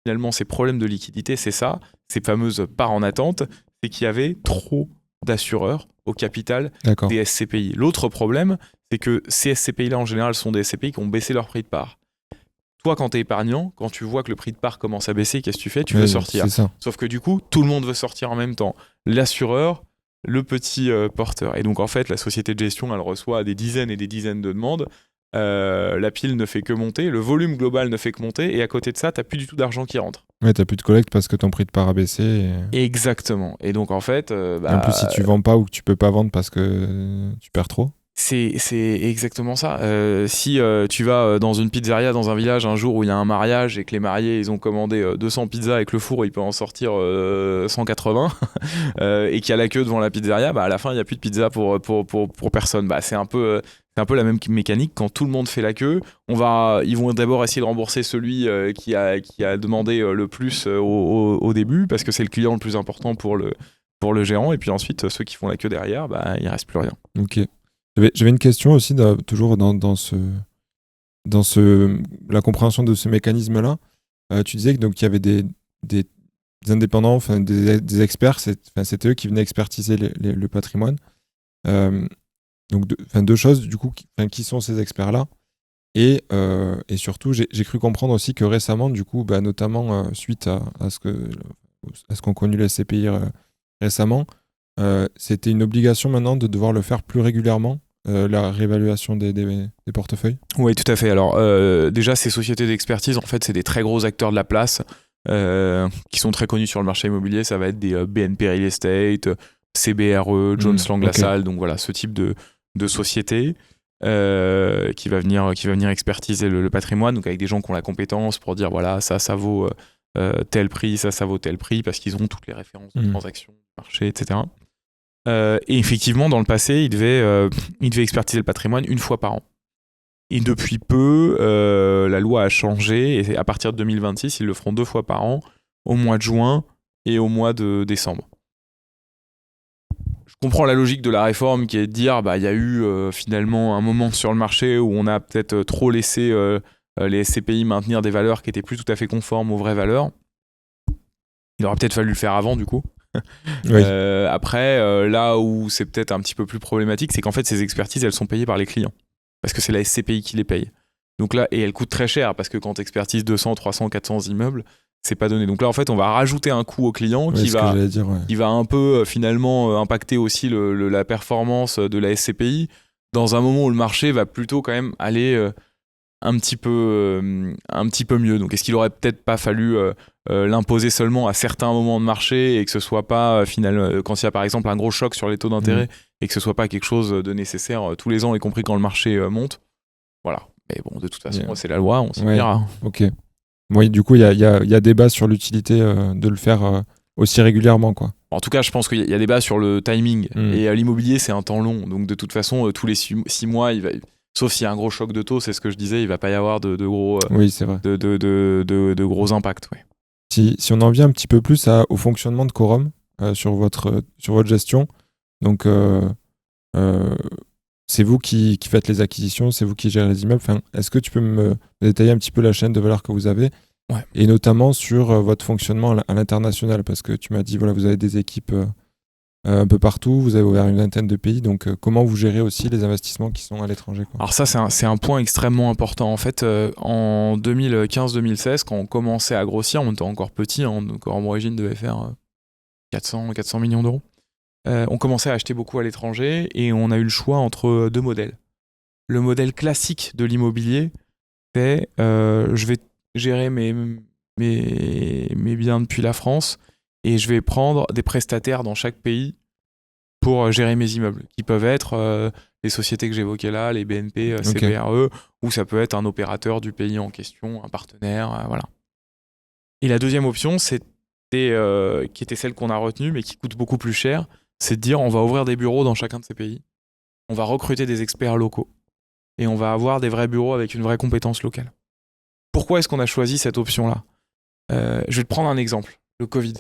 finalement ces problèmes de liquidité, c'est ça, ces fameuses parts en attente, c'est qu'il y avait trop d'assureurs au capital des SCPI. L'autre problème, c'est que ces SCPI-là en général sont des SCPI qui ont baissé leur prix de part. Toi, quand tu es épargnant, quand tu vois que le prix de part commence à baisser, qu'est-ce que tu fais ? Tu veux sortir. Sauf que du coup, tout le monde veut sortir en même temps. L'assureur, le petit porteur. Et donc, en fait, la société de gestion, elle reçoit des dizaines et des dizaines de demandes la pile ne fait que monter, le volume global ne fait que monter, et à côté de ça, t'as plus du tout d'argent qui rentre. Ouais, t'as plus de collecte parce que ton prix de part a baissé. Exactement. Et donc en fait, En plus, si tu vends pas ou que tu peux pas vendre parce que tu perds trop. c'est exactement ça. Si tu vas dans une pizzeria dans un village un jour où il y a un mariage et que les mariés ils ont commandé 200 pizzas et que le four il peut en sortir 180 et qu'il y a la queue devant la pizzeria, à la fin il n'y a plus de pizza pour personne. C'est un peu la même mécanique. Quand tout le monde fait la queue, ils vont d'abord essayer de rembourser celui qui a demandé le plus au début parce que c'est le client le plus important pour le gérant, et puis ensuite ceux qui font la queue derrière, il reste plus rien. Ok. J'avais une question aussi, toujours dans la compréhension de ce mécanisme-là. Tu disais que donc il y avait des indépendants, enfin des experts, c'était eux qui venaient expertiser le patrimoine. Donc deux choses du coup, qui sont ces experts-là, et surtout j'ai cru comprendre aussi que récemment, du coup, notamment suite à ce qu'ont connu les SCPI récemment, c'était une obligation maintenant de devoir le faire plus régulièrement, la réévaluation des portefeuilles. Oui, tout à fait. Alors déjà, ces sociétés d'expertise, en fait, c'est des très gros acteurs de la place qui sont très connus sur le marché immobilier. Ça va être des BNP Real Estate, CBRE, Jones Lang LaSalle, okay. Donc voilà, ce type de société qui va venir expertiser le patrimoine, donc avec des gens qui ont la compétence pour dire voilà, ça vaut tel prix, ça vaut tel prix, parce qu'ils ont toutes les références de transactions, marché, etc. Et effectivement, dans le passé, il devait expertiser le patrimoine une fois par an. Et depuis peu, la loi a changé, et à partir de 2026, ils le feront 2 fois par an, au mois de juin et au mois de décembre. Je comprends la logique de la réforme qui est de dire il y a eu finalement un moment sur le marché où on a peut-être trop laissé les SCPI maintenir des valeurs qui n'étaient plus tout à fait conformes aux vraies valeurs. Il aurait peut-être fallu le faire avant, du coup. Oui. Après, là où c'est peut-être un petit peu plus problématique, c'est qu'en fait, ces expertises, elles sont payées par les clients. Parce que c'est la SCPI qui les paye. Donc là, et elles coûtent très cher, parce que quand tu expertises 200, 300, 400 immeubles, c'est pas donné. Donc là, en fait, on va rajouter un coût au client qui va un peu finalement impacter aussi la performance de la SCPI dans un moment où le marché va plutôt quand même aller un petit peu mieux. Donc est-ce qu'il aurait peut-être pas fallu l'imposer seulement à certains moments de marché et que ce soit pas finalement quand il y a par exemple un gros choc sur les taux d'intérêt et que ce soit pas quelque chose de nécessaire tous les ans, y compris quand le marché monte. Voilà. Mais bon, de toute façon, c'est la loi, on s'y verra. Ok. Oui, du coup, il y a débat sur l'utilité de le faire aussi régulièrement, quoi. En tout cas, je pense qu'il y a débat sur le timing. Et l'immobilier, c'est un temps long. Donc, de toute façon, tous les 6 mois, sauf s'il y a un gros choc de taux, c'est ce que je disais, il ne va pas y avoir de gros, c'est vrai. de gros impacts. Ouais. Si on en vient un petit peu plus au fonctionnement de Quorum sur votre gestion, donc c'est vous qui faites les acquisitions, c'est vous qui gérez les immeubles. Enfin, est-ce que tu peux me détailler un petit peu la chaîne de valeur que vous avez, et notamment sur votre fonctionnement à l'international, parce que tu m'as dit voilà, vous avez des équipes un peu partout, vous avez ouvert une vingtaine de pays, donc comment vous gérez aussi les investissements qui sont à l'étranger, quoi. Alors ça, c'est un point extrêmement important. En fait, en 2015-2016, quand on commençait à grossir, on était encore petit, donc en origine devait faire 400 millions d'euros. On commençait à acheter beaucoup à l'étranger et on a eu le choix entre 2 modèles. Le modèle classique de l'immobilier, c'est je vais gérer mes biens depuis la France et je vais prendre des prestataires dans chaque pays pour gérer mes immeubles, qui peuvent être les sociétés que j'évoquais là, les BNP, CBRE, ou ça peut être un opérateur du pays en question, un partenaire, voilà. Et la deuxième option, qui était celle qu'on a retenue, mais qui coûte beaucoup plus cher, c'est de dire on va ouvrir des bureaux dans chacun de ces pays, on va recruter des experts locaux, et on va avoir des vrais bureaux avec une vraie compétence locale. Pourquoi est-ce qu'on a choisi cette option-là ? Je vais te prendre un exemple, le Covid.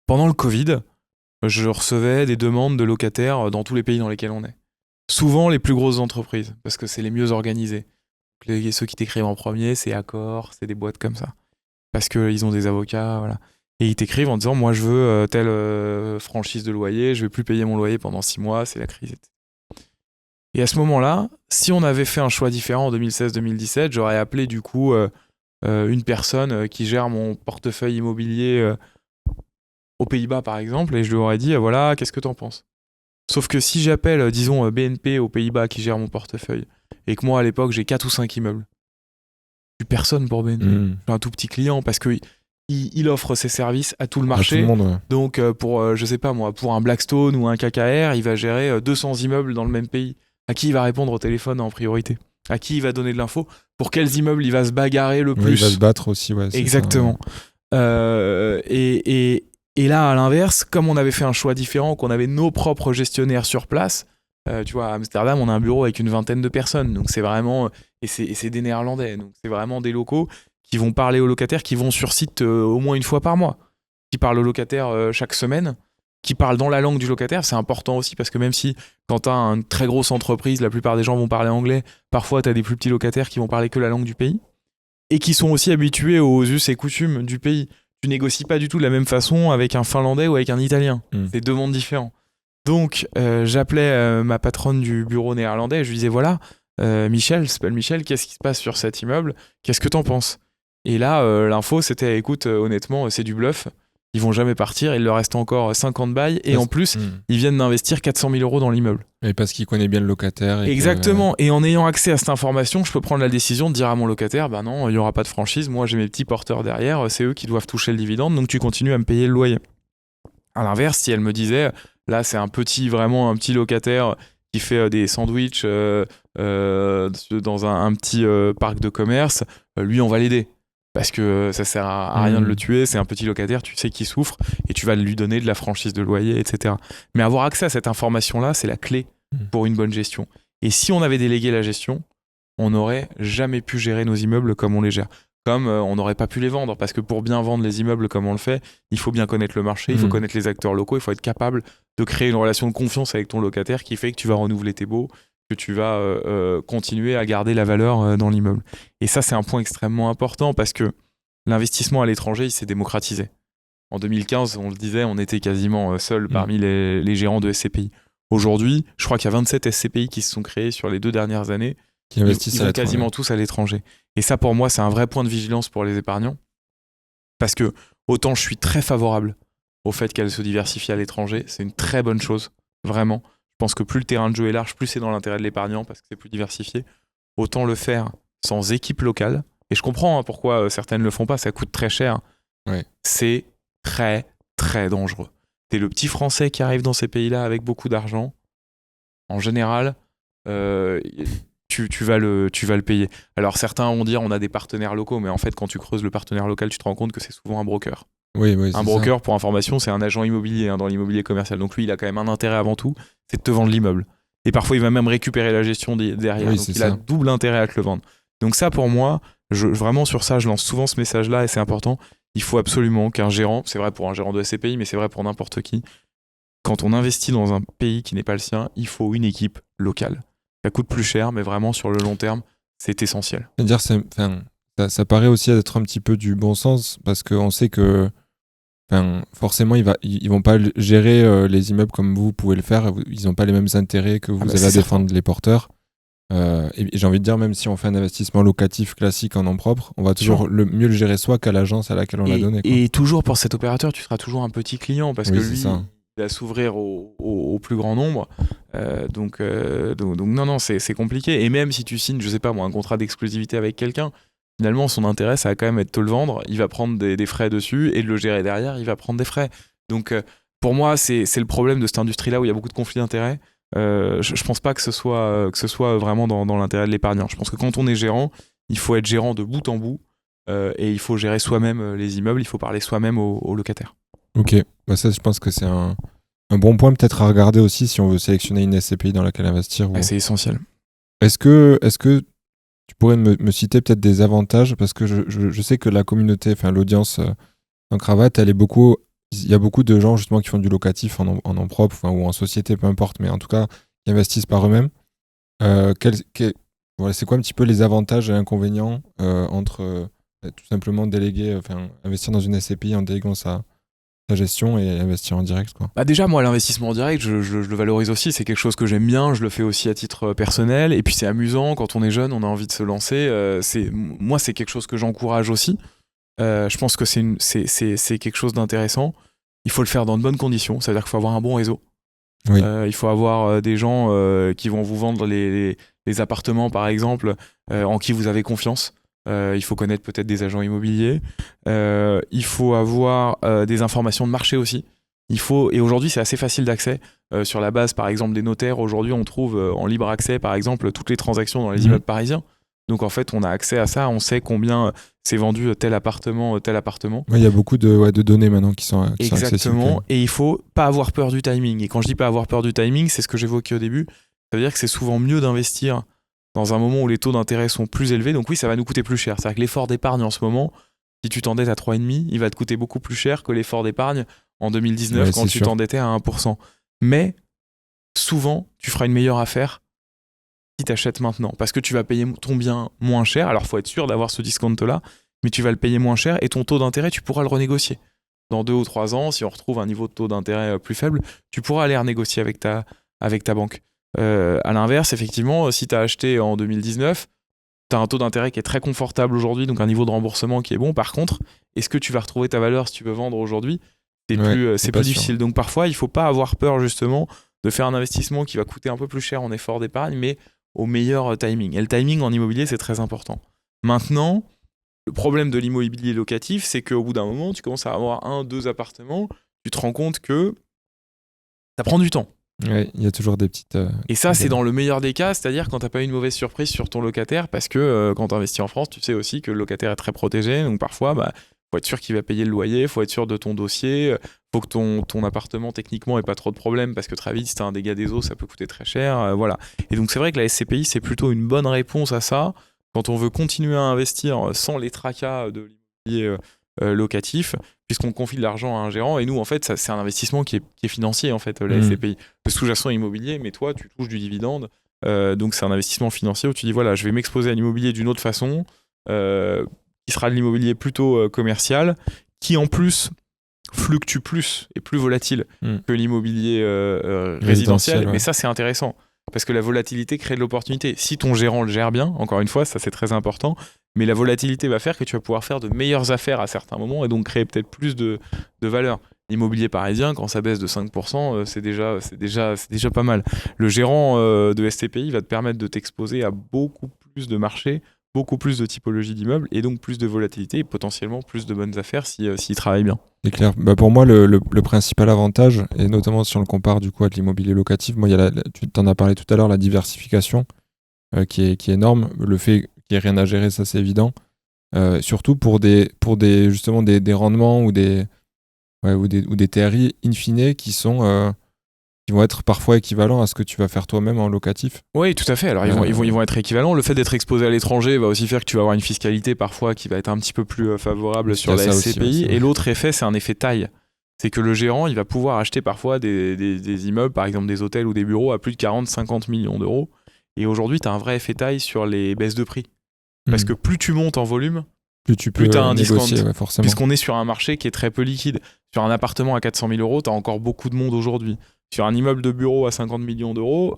Pendant le Covid, je recevais des demandes de locataires dans tous les pays dans lesquels on est. Souvent les plus grosses entreprises, parce que c'est les mieux organisés. Ceux qui t'écrivent en premier, c'est Accor, c'est des boîtes comme ça. Parce qu'ils ont des avocats, voilà. Et ils t'écrivent en disant moi je veux telle franchise de loyer, je vais plus payer mon loyer pendant 6 mois, c'est la crise. Et à ce moment-là, si on avait fait un choix différent en 2016-2017, j'aurais appelé du coup une personne qui gère mon portefeuille immobilier aux Pays-Bas par exemple, et je lui aurais dit voilà, qu'est-ce que t'en penses ? Sauf que si j'appelle, disons, BNP aux Pays-Bas qui gère mon portefeuille, et que moi à l'époque j'ai 4 ou 5 immeubles, plus personne pour Ben. Je suis un tout petit client parce que il offre ses services à tout le marché. À tout le monde, ouais. Donc pour je sais pas moi, pour un Blackstone ou un KKR, il va gérer 200 immeubles dans le même pays. À qui il va répondre au téléphone en priorité? À qui il va donner de l'info? Pour quels immeubles il va se bagarrer le plus? Il va se battre aussi, ouais. Exactement. Ça, ouais. Et là, à l'inverse, comme on avait fait un choix différent, qu'on avait nos propres gestionnaires sur place, tu vois, à Amsterdam, on a un bureau avec une 20aine de personnes. Donc c'est vraiment. Et c'est des Néerlandais. Donc c'est vraiment des locaux qui vont parler aux locataires, qui vont sur site au moins une fois par mois, qui parlent aux locataires chaque semaine, qui parlent dans la langue du locataire. C'est important aussi parce que même si, quand tu as une très grosse entreprise, la plupart des gens vont parler anglais, parfois tu as des plus petits locataires qui vont parler que la langue du pays et qui sont aussi habitués aux us et coutumes du pays. Tu négocies pas du tout de la même façon avec un Finlandais ou avec un Italien. C'est deux mondes différents. Donc, j'appelais ma patronne du bureau néerlandais et je lui disais, voilà, Michel, s'appelle Michel, qu'est-ce qui se passe sur cet immeuble? Qu'est-ce que t'en penses? Et là, l'info, c'était, écoute, honnêtement, c'est du bluff. Ils vont jamais partir, il leur reste encore 50 bails et en plus, ils viennent d'investir 400 000 € dans l'immeuble. Et parce qu'ils connaissent bien le locataire. Exactement. Et en ayant accès à cette information, je peux prendre la décision de dire à mon locataire, bah non, il n'y aura pas de franchise, moi j'ai mes petits porteurs derrière, c'est eux qui doivent toucher le dividende, donc tu continues à me payer le loyer. À l'inverse, si elle me disait, là c'est vraiment un petit locataire qui fait des sandwichs dans un petit parc de commerce, lui on va l'aider. Parce que ça sert à rien de le tuer, c'est un petit locataire, tu sais qu'il souffre, et tu vas lui donner de la franchise de loyer, etc. Mais avoir accès à cette information-là, c'est la clé pour une bonne gestion. Et si on avait délégué la gestion, on n'aurait jamais pu gérer nos immeubles comme on les gère. Comme on n'aurait pas pu les vendre, parce que pour bien vendre les immeubles comme on le fait, il faut bien connaître le marché, il faut connaître les acteurs locaux, il faut être capable de créer une relation de confiance avec ton locataire qui fait que tu vas renouveler tes baux, que tu vas continuer à garder la valeur dans l'immeuble. Et ça, c'est un point extrêmement important parce que l'investissement à l'étranger, il s'est démocratisé. En 2015, on le disait, on était quasiment seul parmi les gérants de SCPI. Aujourd'hui, je crois qu'il y a 27 SCPI qui se sont créés sur les 2 dernières années. Qui investissent ils vont quasiment tous à l'étranger. Et ça, pour moi, c'est un vrai point de vigilance pour les épargnants. Parce que autant je suis très favorable au fait qu'elle se diversifie à l'étranger, c'est une très bonne chose, vraiment. Je pense que plus le terrain de jeu est large, plus c'est dans l'intérêt de l'épargnant parce que c'est plus diversifié. Autant le faire sans équipe locale. Et je comprends pourquoi certaines ne le font pas, ça coûte très cher. Ouais. C'est très, très dangereux. T'es le petit Français qui arrive dans ces pays-là avec beaucoup d'argent. En général, tu vas le payer. Alors certains vont dire on a des partenaires locaux, mais en fait, quand tu creuses le partenaire local, tu te rends compte que c'est souvent un broker. Oui, un broker, pour information, c'est un agent immobilier dans l'immobilier commercial. Donc lui, il a quand même un intérêt avant tout, c'est de te vendre l'immeuble. Et parfois, il va même récupérer la gestion derrière. Oui, donc il a double intérêt à te le vendre. Donc ça, pour moi, vraiment sur ça, je lance souvent ce message-là et c'est important. Il faut absolument qu'un gérant, c'est vrai pour un gérant de SCPI, mais c'est vrai pour n'importe qui, quand on investit dans un pays qui n'est pas le sien, il faut une équipe locale. Ça coûte plus cher, mais vraiment sur le long terme, c'est essentiel. C'est-à-dire, ça paraît aussi être un petit peu du bon sens parce qu'on sait que forcément, ils vont pas gérer les immeubles comme vous pouvez le faire. Ils n'ont pas les mêmes intérêts que vous avez à défendre les porteurs. Et j'ai envie de dire, même si on fait un investissement locatif classique en nom propre, on va toujours mieux le gérer soi qu'à l'agence à laquelle on l'a donné. Et toujours pour cet opérateur, tu seras toujours un petit client parce que lui, il va s'ouvrir au plus grand nombre. Donc non, c'est compliqué. Et même si tu signes, je sais pas moi, un contrat d'exclusivité avec quelqu'un, finalement, son intérêt, ça va quand même être de te le vendre. Il va prendre des frais dessus et de le gérer derrière, il va prendre des frais. Donc, pour moi, c'est le problème de cette industrie-là où il y a beaucoup de conflits d'intérêts. Je pense pas que ce soit vraiment dans l'intérêt de l'épargnant. Je pense que quand on est gérant, il faut être gérant de bout en bout et il faut gérer soi-même les immeubles, il faut parler soi-même aux locataires. Ok, bah ça, je pense que c'est un bon point peut-être à regarder aussi si on veut sélectionner une SCPI dans laquelle investir. C'est essentiel. Est-ce que tu pourrais me citer peut-être des avantages, parce que je sais que la communauté, l'audience en cravate, il y a beaucoup de gens justement qui font du locatif en nom propre ou en société, peu importe, mais en tout cas qui investissent par eux-mêmes. C'est quoi un petit peu les avantages et inconvénients entre tout simplement investir dans une SCPI en déléguant sa gestion et investir en direct, quoi. Bah déjà, moi, l'investissement en direct, je le valorise aussi. C'est quelque chose que j'aime bien. Je le fais aussi à titre personnel. Et puis, c'est amusant. Quand on est jeune, on a envie de se lancer. Moi, c'est quelque chose que j'encourage aussi. Je pense que c'est quelque chose d'intéressant. Il faut le faire dans de bonnes conditions. C'est-à-dire qu'il faut avoir un bon réseau. Oui. Il faut avoir des gens qui vont vous vendre les appartements, par exemple, en qui vous avez confiance. Il faut connaître peut-être des agents immobiliers. Il faut avoir des informations de marché aussi. Et aujourd'hui, c'est assez facile d'accès. Sur la base, par exemple, des notaires, aujourd'hui, on trouve en libre accès, par exemple, toutes les transactions dans les immeubles parisiens. Donc, en fait, on a accès à ça. On sait combien c'est vendu tel appartement, tel appartement. Il y a beaucoup de données maintenant qui sont accessibles. Exactement. Et il faut pas avoir peur du timing. Et quand je dis pas avoir peur du timing, c'est ce que j'évoquais au début. Ça veut dire que c'est souvent mieux d'investir dans un moment où les taux d'intérêt sont plus élevés. Donc oui, ça va nous coûter plus cher. C'est-à-dire que l'effort d'épargne en ce moment, si tu t'endettes à 3,5, il va te coûter beaucoup plus cher que l'effort d'épargne en 2019 quand tu t'endettais à 1%. Mais souvent, tu feras une meilleure affaire si tu achètes maintenant. Parce que tu vas payer ton bien moins cher. Alors, il faut être sûr d'avoir ce discount-là, mais tu vas le payer moins cher et ton taux d'intérêt, tu pourras le renégocier. Dans 2 ou 3 ans, si on retrouve un niveau de taux d'intérêt plus faible, tu pourras aller renégocier avec ta banque. À l'inverse, effectivement, si tu as acheté en 2019, tu as un taux d'intérêt qui est très confortable aujourd'hui, donc un niveau de remboursement qui est bon. Par contre, est-ce que tu vas retrouver ta valeur si tu veux vendre aujourd'hui ? C'est plus difficile. Donc parfois, il ne faut pas avoir peur justement de faire un investissement qui va coûter un peu plus cher en effort d'épargne, mais au meilleur timing. Et le timing en immobilier, c'est très important. Maintenant, le problème de l'immobilier locatif, c'est qu'au bout d'un moment, tu commences à avoir 1, 2 appartements, tu te rends compte que ça prend du temps. Oui, il y a toujours des petites... Et ça, c'est dans le meilleur des cas, c'est-à-dire quand tu n'as pas eu une mauvaise surprise sur ton locataire, parce que quand tu investis en France, tu sais aussi que le locataire est très protégé, donc parfois, faut être sûr qu'il va payer le loyer, faut être sûr de ton dossier, faut que ton appartement techniquement ait pas trop de problèmes, parce que très vite, si tu as un dégât des eaux, ça peut coûter très cher, voilà. Et donc c'est vrai que la SCPI, c'est plutôt une bonne réponse à ça, quand on veut continuer à investir sans les tracas de l'immobilier locatif, puisqu'on confie de l'argent à un gérant, et nous, en fait, c'est un investissement qui est financier, en fait, la SCPI. Le sous-jacent immobilier, mais toi, tu touches du dividende, donc c'est un investissement financier où tu dis, voilà, je vais m'exposer à l'immobilier d'une autre façon, qui sera de l'immobilier plutôt commercial, qui en plus fluctue plus et plus volatile que l'immobilier résidentiel. Ouais. Mais ça, c'est intéressant, parce que la volatilité crée de l'opportunité. Si ton gérant le gère bien, encore une fois, ça c'est très important, mais la volatilité va faire que tu vas pouvoir faire de meilleures affaires à certains moments et donc créer peut-être plus de valeur. L'immobilier parisien, quand ça baisse de 5%, c'est déjà pas mal. Le gérant de SCPI va te permettre de t'exposer à beaucoup plus de marchés, beaucoup plus de typologies d'immeubles et donc plus de volatilité et potentiellement plus de bonnes affaires s'il travaille bien. C'est clair. Pour moi, le principal avantage, et notamment si on le compare du coup à de l'immobilier locatif, moi, tu t'en as parlé tout à l'heure, la diversification qui est énorme. Le fait qu'il n'y ait rien à gérer, ça c'est évident. Surtout pour justement des rendements ou des TRI in fine qui vont être parfois équivalents à ce que tu vas faire toi-même en locatif. Oui, tout à fait. Alors, ils vont être équivalents. Le fait d'être exposé à l'étranger va aussi faire que tu vas avoir une fiscalité parfois qui va être un petit peu plus favorable sur la SCPI. Et l'autre effet, c'est un effet taille. C'est que le gérant, il va pouvoir acheter parfois des immeubles, par exemple des hôtels ou des bureaux, à plus de 40-50 millions d'euros. Et aujourd'hui, tu as un vrai effet taille sur les baisses de prix. Parce que plus tu montes en volume, plus tu as un discount. Ouais, puisqu'on est sur un marché qui est très peu liquide. Sur un appartement à 400 000 euros, tu as encore beaucoup de monde aujourd'hui. Sur un immeuble de bureau à 50 millions d'euros,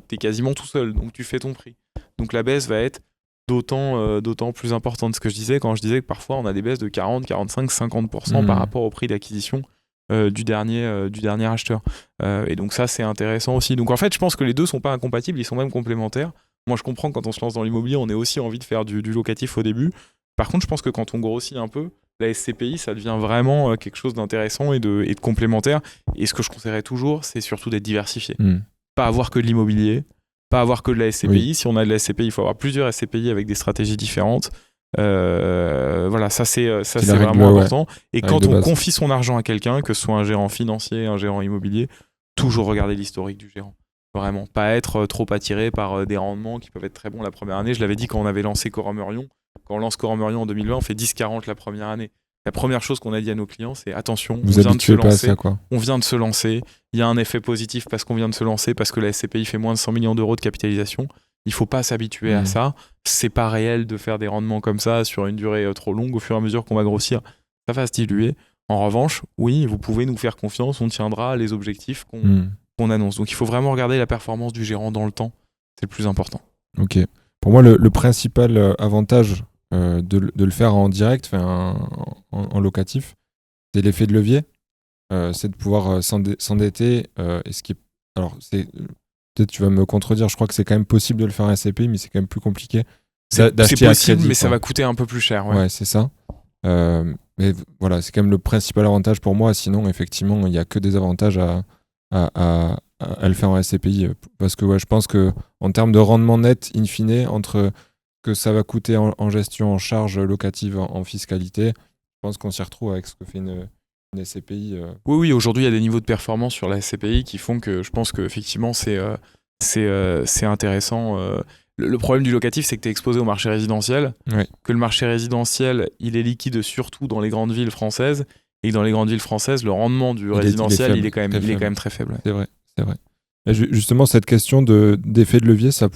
t'es quasiment tout seul, donc tu fais ton prix. Donc la baisse va être d'autant plus importante. Ce que je disais quand je disais que parfois on a des baisses de 40, 45, 50% par rapport au prix d'acquisition du dernier acheteur. Et donc ça, c'est intéressant aussi. Donc en fait, je pense que les deux sont pas incompatibles, ils sont même complémentaires. Moi, je comprends que quand on se lance dans l'immobilier, on a aussi envie de faire du locatif au début. Par contre, je pense que quand on grossit un peu, la SCPI, ça devient vraiment quelque chose d'intéressant et de complémentaire. Et ce que je conseillerais toujours, c'est surtout d'être diversifié. Pas avoir que de l'immobilier, pas avoir que de la SCPI. Oui. Si on a de la SCPI, il faut avoir plusieurs SCPI avec des stratégies différentes. Voilà, ça c'est vraiment important. Et quand on confie son argent à quelqu'un, que ce soit un gérant financier, un gérant immobilier, toujours regarder l'historique du gérant. Vraiment, pas être trop attiré par des rendements qui peuvent être très bons la première année. Je l'avais dit quand on avait lancé Corum Orion. Quand on lance Corum Orion en 2020, on fait 10-40 la première année. La première chose qu'on a dit à nos clients, c'est attention, on vient de se lancer. On vient de se lancer. Il y a un effet positif parce qu'on vient de se lancer, parce que la SCPI fait moins de 100 millions d'euros de capitalisation. Il ne faut pas s'habituer à ça. C'est pas réel de faire des rendements comme ça sur une durée trop longue. Au fur et à mesure qu'on va grossir, ça va se diluer. En revanche, oui, vous pouvez nous faire confiance. On tiendra les objectifs qu'on annonce. Donc il faut vraiment regarder la performance du gérant dans le temps. C'est le plus important. Ok. Pour moi, le principal avantage de le faire en direct, en locatif, c'est l'effet de levier. c'est de pouvoir s'endetter. Alors, peut-être tu vas me contredire, je crois que c'est quand même possible de le faire en SCPI, mais c'est quand même plus compliqué. C'est D'acheter à possible, crédit, mais ça quoi. va coûter un peu plus cher. Ouais. Ouais, c'est ça. Mais voilà, c'est quand même le principal avantage pour moi. Sinon, effectivement, il n'y a que des avantages à le faire en SCPI. Parce que je pense qu'en termes de rendement net, in fine, entre que ça va coûter en gestion, en charge locative, en fiscalité, je pense qu'on s'y retrouve avec ce que fait une SCPI. Oui, aujourd'hui, il y a des niveaux de performance sur la SCPI qui font que je pense qu'effectivement, c'est intéressant. Le problème du locatif, c'est que tu es exposé au marché résidentiel, Ouais. que le marché résidentiel, il est liquide surtout dans les grandes villes françaises, et que dans les grandes villes françaises, le rendement du résidentiel, il est quand même très faible. C'est vrai. Et justement, cette question d'effet de levier, je vais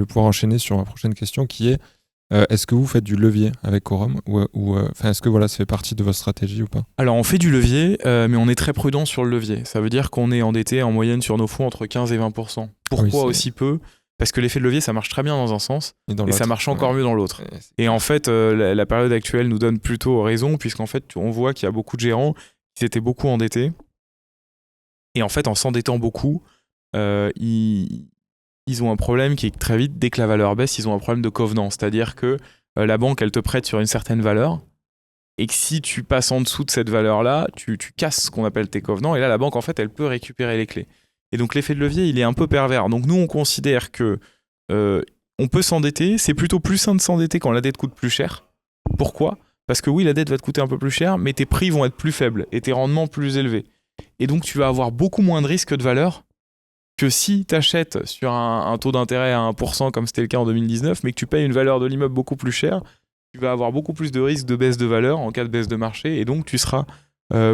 pouvoir enchaîner sur ma prochaine question qui est est-ce que vous faites du levier avec Quorum ou est-ce que ça fait partie de votre stratégie ou pas? Alors, on fait du levier, mais on est très prudent sur le levier. Ça veut dire qu'on est endetté en moyenne sur nos fonds entre 15 et 20%. Pourquoi aussi peu ? Parce que l'effet de levier, ça marche très bien dans un sens, et ça marche encore mieux dans l'autre. Et en fait, la période actuelle nous donne plutôt raison, puisqu'en fait, on voit qu'il y a beaucoup de gérants qui s'étaient beaucoup endettés. Et en fait, en s'endettant beaucoup, ils ont un problème qui est que très vite, dès que la valeur baisse, ils ont un problème de covenant. C'est-à-dire que la banque, elle te prête sur une certaine valeur, et que si tu passes en dessous de cette valeur-là, tu casses ce qu'on appelle tes covenants, et là, la banque, en fait, elle peut récupérer les clés. Et donc l'effet de levier, il est un peu pervers. Donc nous, on considère que on peut s'endetter. C'est plutôt plus sain de s'endetter quand la dette coûte plus cher. Pourquoi ? Parce que oui, la dette va te coûter un peu plus cher, mais tes prix vont être plus faibles et tes rendements plus élevés. Et donc tu vas avoir beaucoup moins de risques de valeur que si tu achètes sur un taux d'intérêt à 1% comme c'était le cas en 2019, mais que tu payes une valeur de l'immeuble beaucoup plus chère, tu vas avoir beaucoup plus de risques de baisse de valeur en cas de baisse de marché, et donc tu seras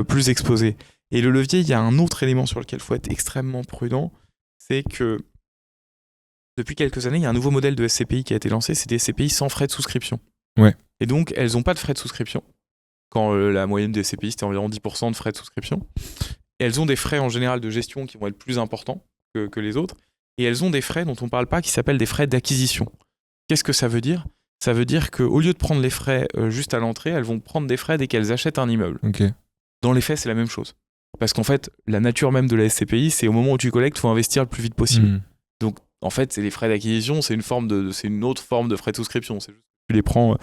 plus exposé. Et le levier, il y a un autre élément sur lequel il faut être extrêmement prudent, c'est que depuis quelques années, il y a un nouveau modèle de SCPI qui a été lancé, c'est des SCPI sans frais de souscription. Ouais. Et donc, elles n'ont pas de frais de souscription, quand la moyenne des SCPI, c'était environ 10% de frais de souscription. Et elles ont des frais en général de gestion qui vont être plus importants que les autres. Et elles ont des frais dont on ne parle pas, qui s'appellent des frais d'acquisition. Qu'est-ce que ça veut dire ? Ça veut dire qu'au lieu de prendre les frais juste à l'entrée, elles vont prendre des frais dès qu'elles achètent un immeuble. Okay. Dans les faits, c'est la même chose. Parce qu'en fait, la nature même de la SCPI, c'est au moment où tu collectes, il faut investir le plus vite possible. Donc, en fait, c'est les frais d'acquisition, c'est une autre forme de frais de souscription. C'est juste que tu les prends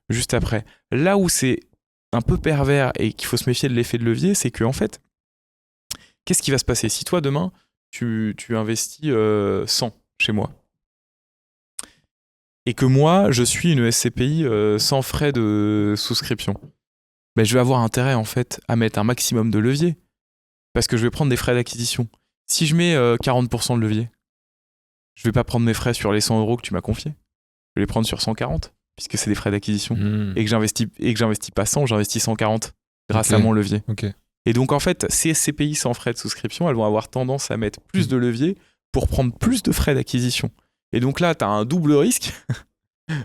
juste après. Là où c'est un peu pervers et qu'il faut se méfier de l'effet de levier, c'est que en fait, qu'est-ce qui va se passer si toi, demain, tu investis 100 chez moi et que moi, je suis une SCPI sans frais de souscription, ben, je vais avoir intérêt en fait à mettre un maximum de levier parce que je vais prendre des frais d'acquisition. Si je mets 40% de levier, je vais pas prendre mes frais sur les 100 € que tu m'as confiés. Je vais les prendre sur 140 puisque c'est des frais d'acquisition et que j'investis pas 100, j'investis 140 grâce à mon levier. Et donc en fait, ces SCPI sans frais de souscription, elles vont avoir tendance à mettre plus de levier pour prendre plus de frais d'acquisition. Et donc là, tu as un double risque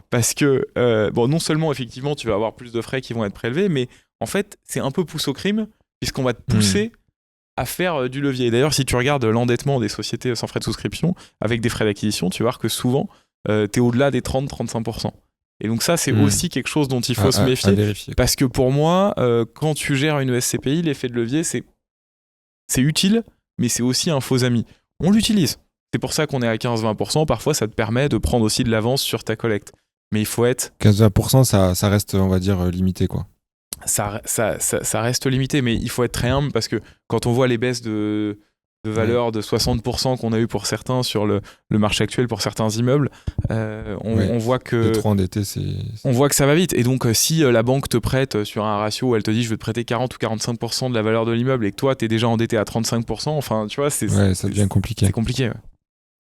parce que non seulement effectivement tu vas avoir plus de frais qui vont être prélevés, mais en fait c'est un peu pousse au crime puisqu'on va te pousser à faire du levier. Et d'ailleurs, si tu regardes l'endettement des sociétés sans frais de souscription avec des frais d'acquisition, tu vas voir que souvent tu es au-delà des 30-35%. Et donc ça, c'est aussi quelque chose dont il faut se méfier. Parce que pour moi, quand tu gères une SCPI, l'effet de levier, c'est utile, mais c'est aussi un faux ami. On l'utilise. C'est pour ça qu'on est à 15-20%. Parfois, ça te permet de prendre aussi de l'avance sur ta collecte. Mais il faut être... 15-20%, ça reste, on va dire, limité, quoi. Ça reste limité, mais il faut être très humble parce que quand on voit les baisses de valeur de 60% qu'on a eu pour certains sur le marché actuel pour certains immeubles, on voit que trop endetté, on voit que ça va vite. Et donc si la banque te prête sur un ratio où elle te dit je vais te prêter 40 ou 45% de la valeur de l'immeuble et que toi t'es déjà endetté à 35%, enfin tu vois, ça devient compliqué. C'est compliqué. Ouais.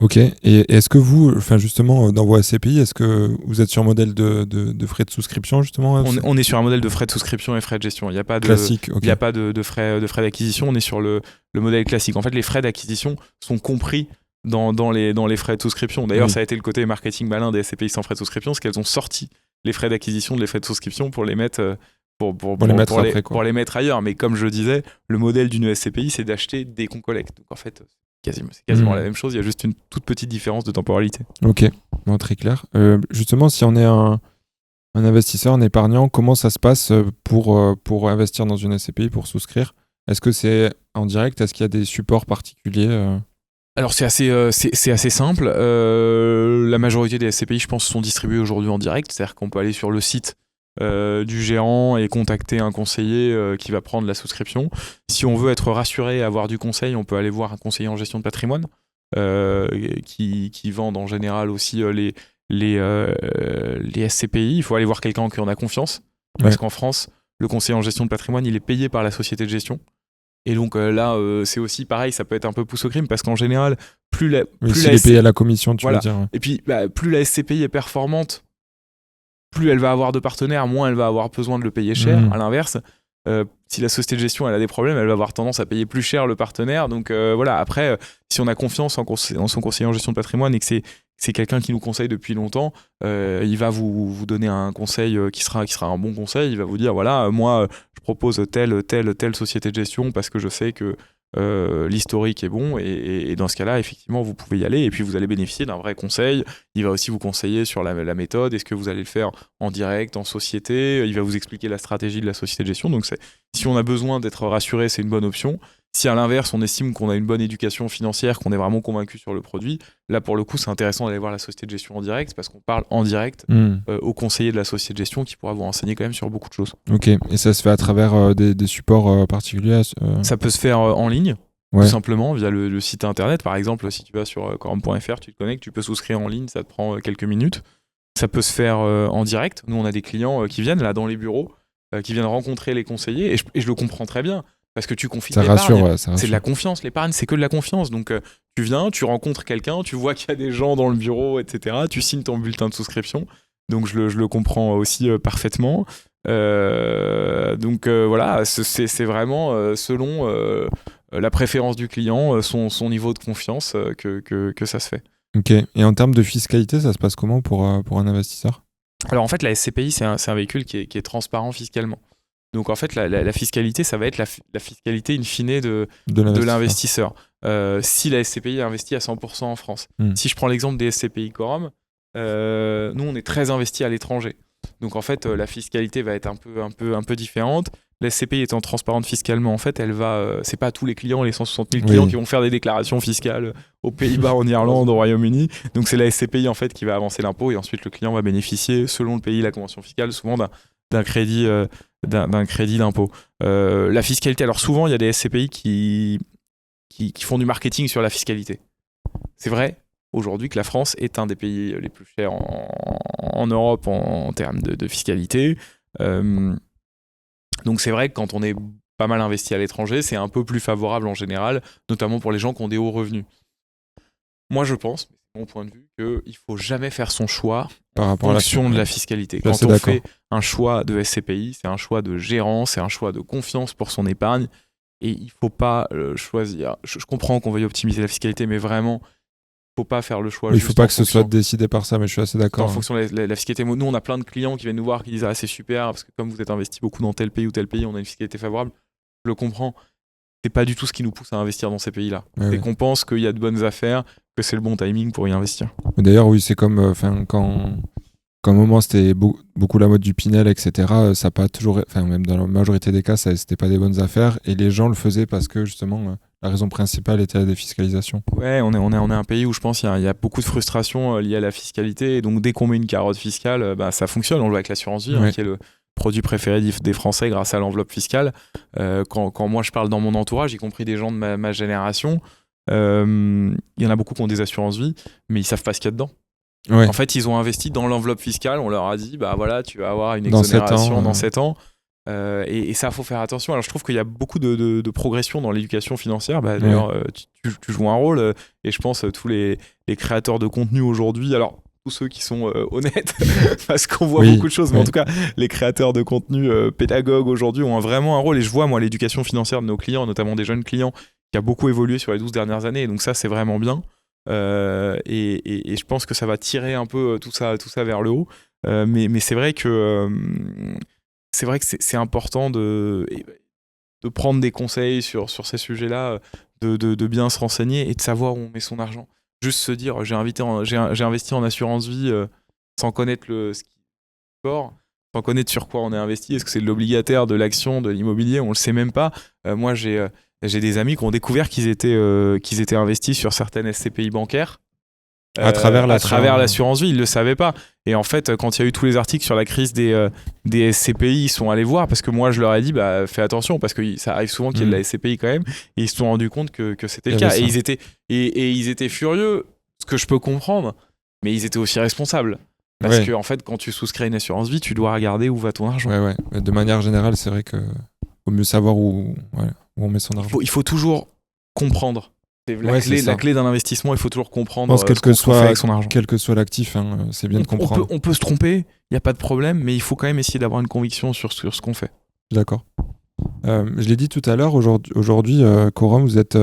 Ok, et est-ce que vous, enfin justement dans vos SCPI, est-ce que vous êtes sur un modèle de frais de souscription justement ? On est sur un modèle de frais de souscription et frais de gestion. Il n'y a pas de classique. Il n'y a pas de frais d'acquisition. On est sur le modèle classique. En fait, les frais d'acquisition sont compris dans les frais de souscription. D'ailleurs, ça a été le côté marketing malin des SCPI sans frais de souscription, c'est qu'elles ont sorti les frais d'acquisition de les frais de souscription pour les mettre pour les mettre ailleurs. Mais comme je disais, le modèle d'une SCPI, c'est d'acheter dès qu'on collecte. Donc en fait, c'est quasiment la même chose. Il y a juste une toute petite différence de temporalité. Ok, bon, très clair. Justement, si on est un investisseur, un épargnant, comment ça se passe pour investir dans une SCPI, pour souscrire ? Est-ce que c'est en direct? Est-ce qu'il y a des supports particuliers Alors c'est assez simple. La majorité des SCPI, je pense, sont distribués aujourd'hui en direct. C'est-à-dire qu'on peut aller sur le site du gérant et contacter un conseiller qui va prendre la souscription. Si on veut être rassuré et avoir du conseil, on peut aller voir un conseiller en gestion de patrimoine qui vendent en général aussi les SCPI. Il faut aller voir quelqu'un en qui on a confiance. Parce qu'en France, le conseiller en gestion de patrimoine, il est payé par la société de gestion. Et donc là, c'est aussi pareil, ça peut être un peu pousse au crime parce qu'en général, plus la est payé à la commission, tu veux dire. Ouais. Et puis, plus la SCPI est performante, plus elle va avoir de partenaires, moins elle va avoir besoin de le payer cher. À l'inverse, si la société de gestion elle a des problèmes, elle va avoir tendance à payer plus cher le partenaire. Donc voilà, après, si on a confiance en son conseiller en gestion de patrimoine et que c'est quelqu'un qui nous conseille depuis longtemps, il va vous donner un conseil qui sera un bon conseil. Il va vous dire, voilà, moi, je propose telle société de gestion parce que je sais que l'historique est bon et dans ce cas-là, effectivement, vous pouvez y aller et puis vous allez bénéficier d'un vrai conseil. Il va aussi vous conseiller sur la méthode. Est-ce que vous allez le faire en direct, en société? Il va vous expliquer la stratégie de la société de gestion. Donc, si on a besoin d'être rassuré, c'est une bonne option. Si à l'inverse, on estime qu'on a une bonne éducation financière, qu'on est vraiment convaincu sur le produit, là, pour le coup, c'est intéressant d'aller voir la société de gestion en direct parce qu'on parle en direct au conseiller de la société de gestion qui pourra vous renseigner quand même sur beaucoup de choses. Ok, et ça se fait à travers des supports particuliers Ça peut se faire en ligne, tout simplement, via le site internet. Par exemple, si tu vas sur quorum.fr, tu te connectes, tu peux souscrire en ligne, ça te prend quelques minutes. Ça peut se faire en direct. Nous, on a des clients qui viennent là dans les bureaux, qui viennent rencontrer les conseillers, et je le comprends très bien. Parce que tu confies l'épargne, c'est de la confiance. L'épargne, c'est que de la confiance. Donc, tu viens, tu rencontres quelqu'un, tu vois qu'il y a des gens dans le bureau, etc. Tu signes ton bulletin de souscription. Donc, je le comprends aussi parfaitement. Donc, voilà, c'est vraiment selon la préférence du client, son niveau de confiance que ça se fait. Ok. Et en termes de fiscalité, ça se passe comment pour un investisseur? Alors, en fait, la SCPI, c'est un véhicule qui est transparent fiscalement. Donc en fait, la fiscalité, ça va être la fiscalité in fine de l'investisseur. Si la SCPI investit à 100% en France. Si je prends l'exemple des SCPI Quorum, nous, on est très investi à l'étranger. Donc en fait, la fiscalité va être un peu différente. La SCPI étant transparente fiscalement, en fait, c'est pas tous les clients, les 160 000 clients qui vont faire des déclarations fiscales aux Pays-Bas, en Irlande, au Royaume-Uni. Donc c'est la SCPI en fait qui va avancer l'impôt et ensuite le client va bénéficier, selon le pays, la convention fiscale, souvent d'un crédit d'impôt. La fiscalité, alors souvent il y a des SCPI qui font du marketing sur la fiscalité. C'est vrai aujourd'hui que la France est un des pays les plus chers en Europe en termes de fiscalité. Donc c'est vrai que quand on est pas mal investi à l'étranger, c'est un peu plus favorable en général, notamment pour les gens qui ont des hauts revenus. Moi je pense, c'est mon point de vue, qu'il ne faut jamais faire son choix en fonction de la fiscalité. Quand on fait un choix de SCPI, c'est un choix de gérant, c'est un choix de confiance pour son épargne. Et il ne faut pas choisir. Je comprends qu'on veuille optimiser la fiscalité, mais vraiment, il ne faut pas faire le choix. Il ne faut pas que ce soit décidé par ça, mais je suis assez d'accord. En fonction de la fiscalité. Nous, on a plein de clients qui viennent nous voir, qui disent « Ah, c'est super, parce que comme vous êtes investi beaucoup dans tel pays ou tel pays, on a une fiscalité favorable. » Je le comprends. C'est pas du tout ce qui nous pousse à investir dans ces pays-là. C'est qu'on pense qu'il y a de bonnes affaires, que c'est le bon timing pour y investir. D'ailleurs, oui, c'est comme quand à un moment c'était beaucoup la mode du Pinel, etc. Ça pas toujours, même dans la majorité des cas, c'était pas des bonnes affaires et les gens le faisaient parce que justement la raison principale était la défiscalisation. Ouais, on est un pays où je pense qu'il y a beaucoup de frustration liée à la fiscalité et donc dès qu'on met une carotte fiscale, ça fonctionne. On le voit avec l'assurance vie, qui est le produit préféré des Français grâce à l'enveloppe fiscale. Quand moi je parle dans mon entourage, y compris des gens de ma génération, il y en a beaucoup qui ont des assurances vie, mais ils savent pas ce qu'il y a dedans. En fait, ils ont investi dans l'enveloppe fiscale. On leur a dit, bah voilà, tu vas avoir une exonération dans 7 ans. Et ça, faut faire attention. Alors, je trouve qu'il y a beaucoup de progression dans l'éducation financière. D'ailleurs, tu joues un rôle. Et je pense tous les créateurs de contenu aujourd'hui. Alors, tous ceux qui sont honnêtes, parce qu'on voit beaucoup de choses. Mais en tout cas, les créateurs de contenu pédagogues aujourd'hui ont vraiment un rôle. Et je vois, moi, l'éducation financière de nos clients, notamment des jeunes clients, qui a beaucoup évolué sur les 12 dernières années. Et donc ça, c'est vraiment bien. Et je pense que ça va tirer un peu tout ça vers le haut, mais c'est vrai que c'est important de prendre des conseils sur ces sujets-là, de bien se renseigner et de savoir où on met son argent. Juste se dire j'ai investi en assurance vie sans connaître ce qui est sport, sans connaître sur quoi on est investi. Est-ce que c'est de l'obligataire, de l'action, de l'immobilier? On le sait même pas. Moi, j'ai des amis qui ont découvert qu'ils étaient investis sur certaines SCPI bancaires. À travers l'assurance vie, ils le savaient pas. Et en fait, quand il y a eu tous les articles sur la crise des SCPI, ils sont allés voir parce que moi je leur ai dit fais attention parce que ça arrive souvent qu'il y ait de la SCPI quand même. Et ils se sont rendus compte que c'était le cas. Et ils étaient furieux, ce que je peux comprendre, mais ils étaient aussi responsables. Parce que en fait, quand tu souscris une assurance vie, tu dois regarder où va ton argent. Ouais. De manière générale, c'est vrai que faut mieux savoir où on met son argent. Il faut toujours comprendre. C'est la clé d'un investissement, il faut toujours comprendre ce qu'on fait avec son argent. Quel que soit l'actif, c'est bien de comprendre. On peut se tromper, il n'y a pas de problème, mais il faut quand même essayer d'avoir une conviction sur ce qu'on fait. D'accord. Je l'ai dit tout à l'heure, aujourd'hui, Quorum, vous êtes,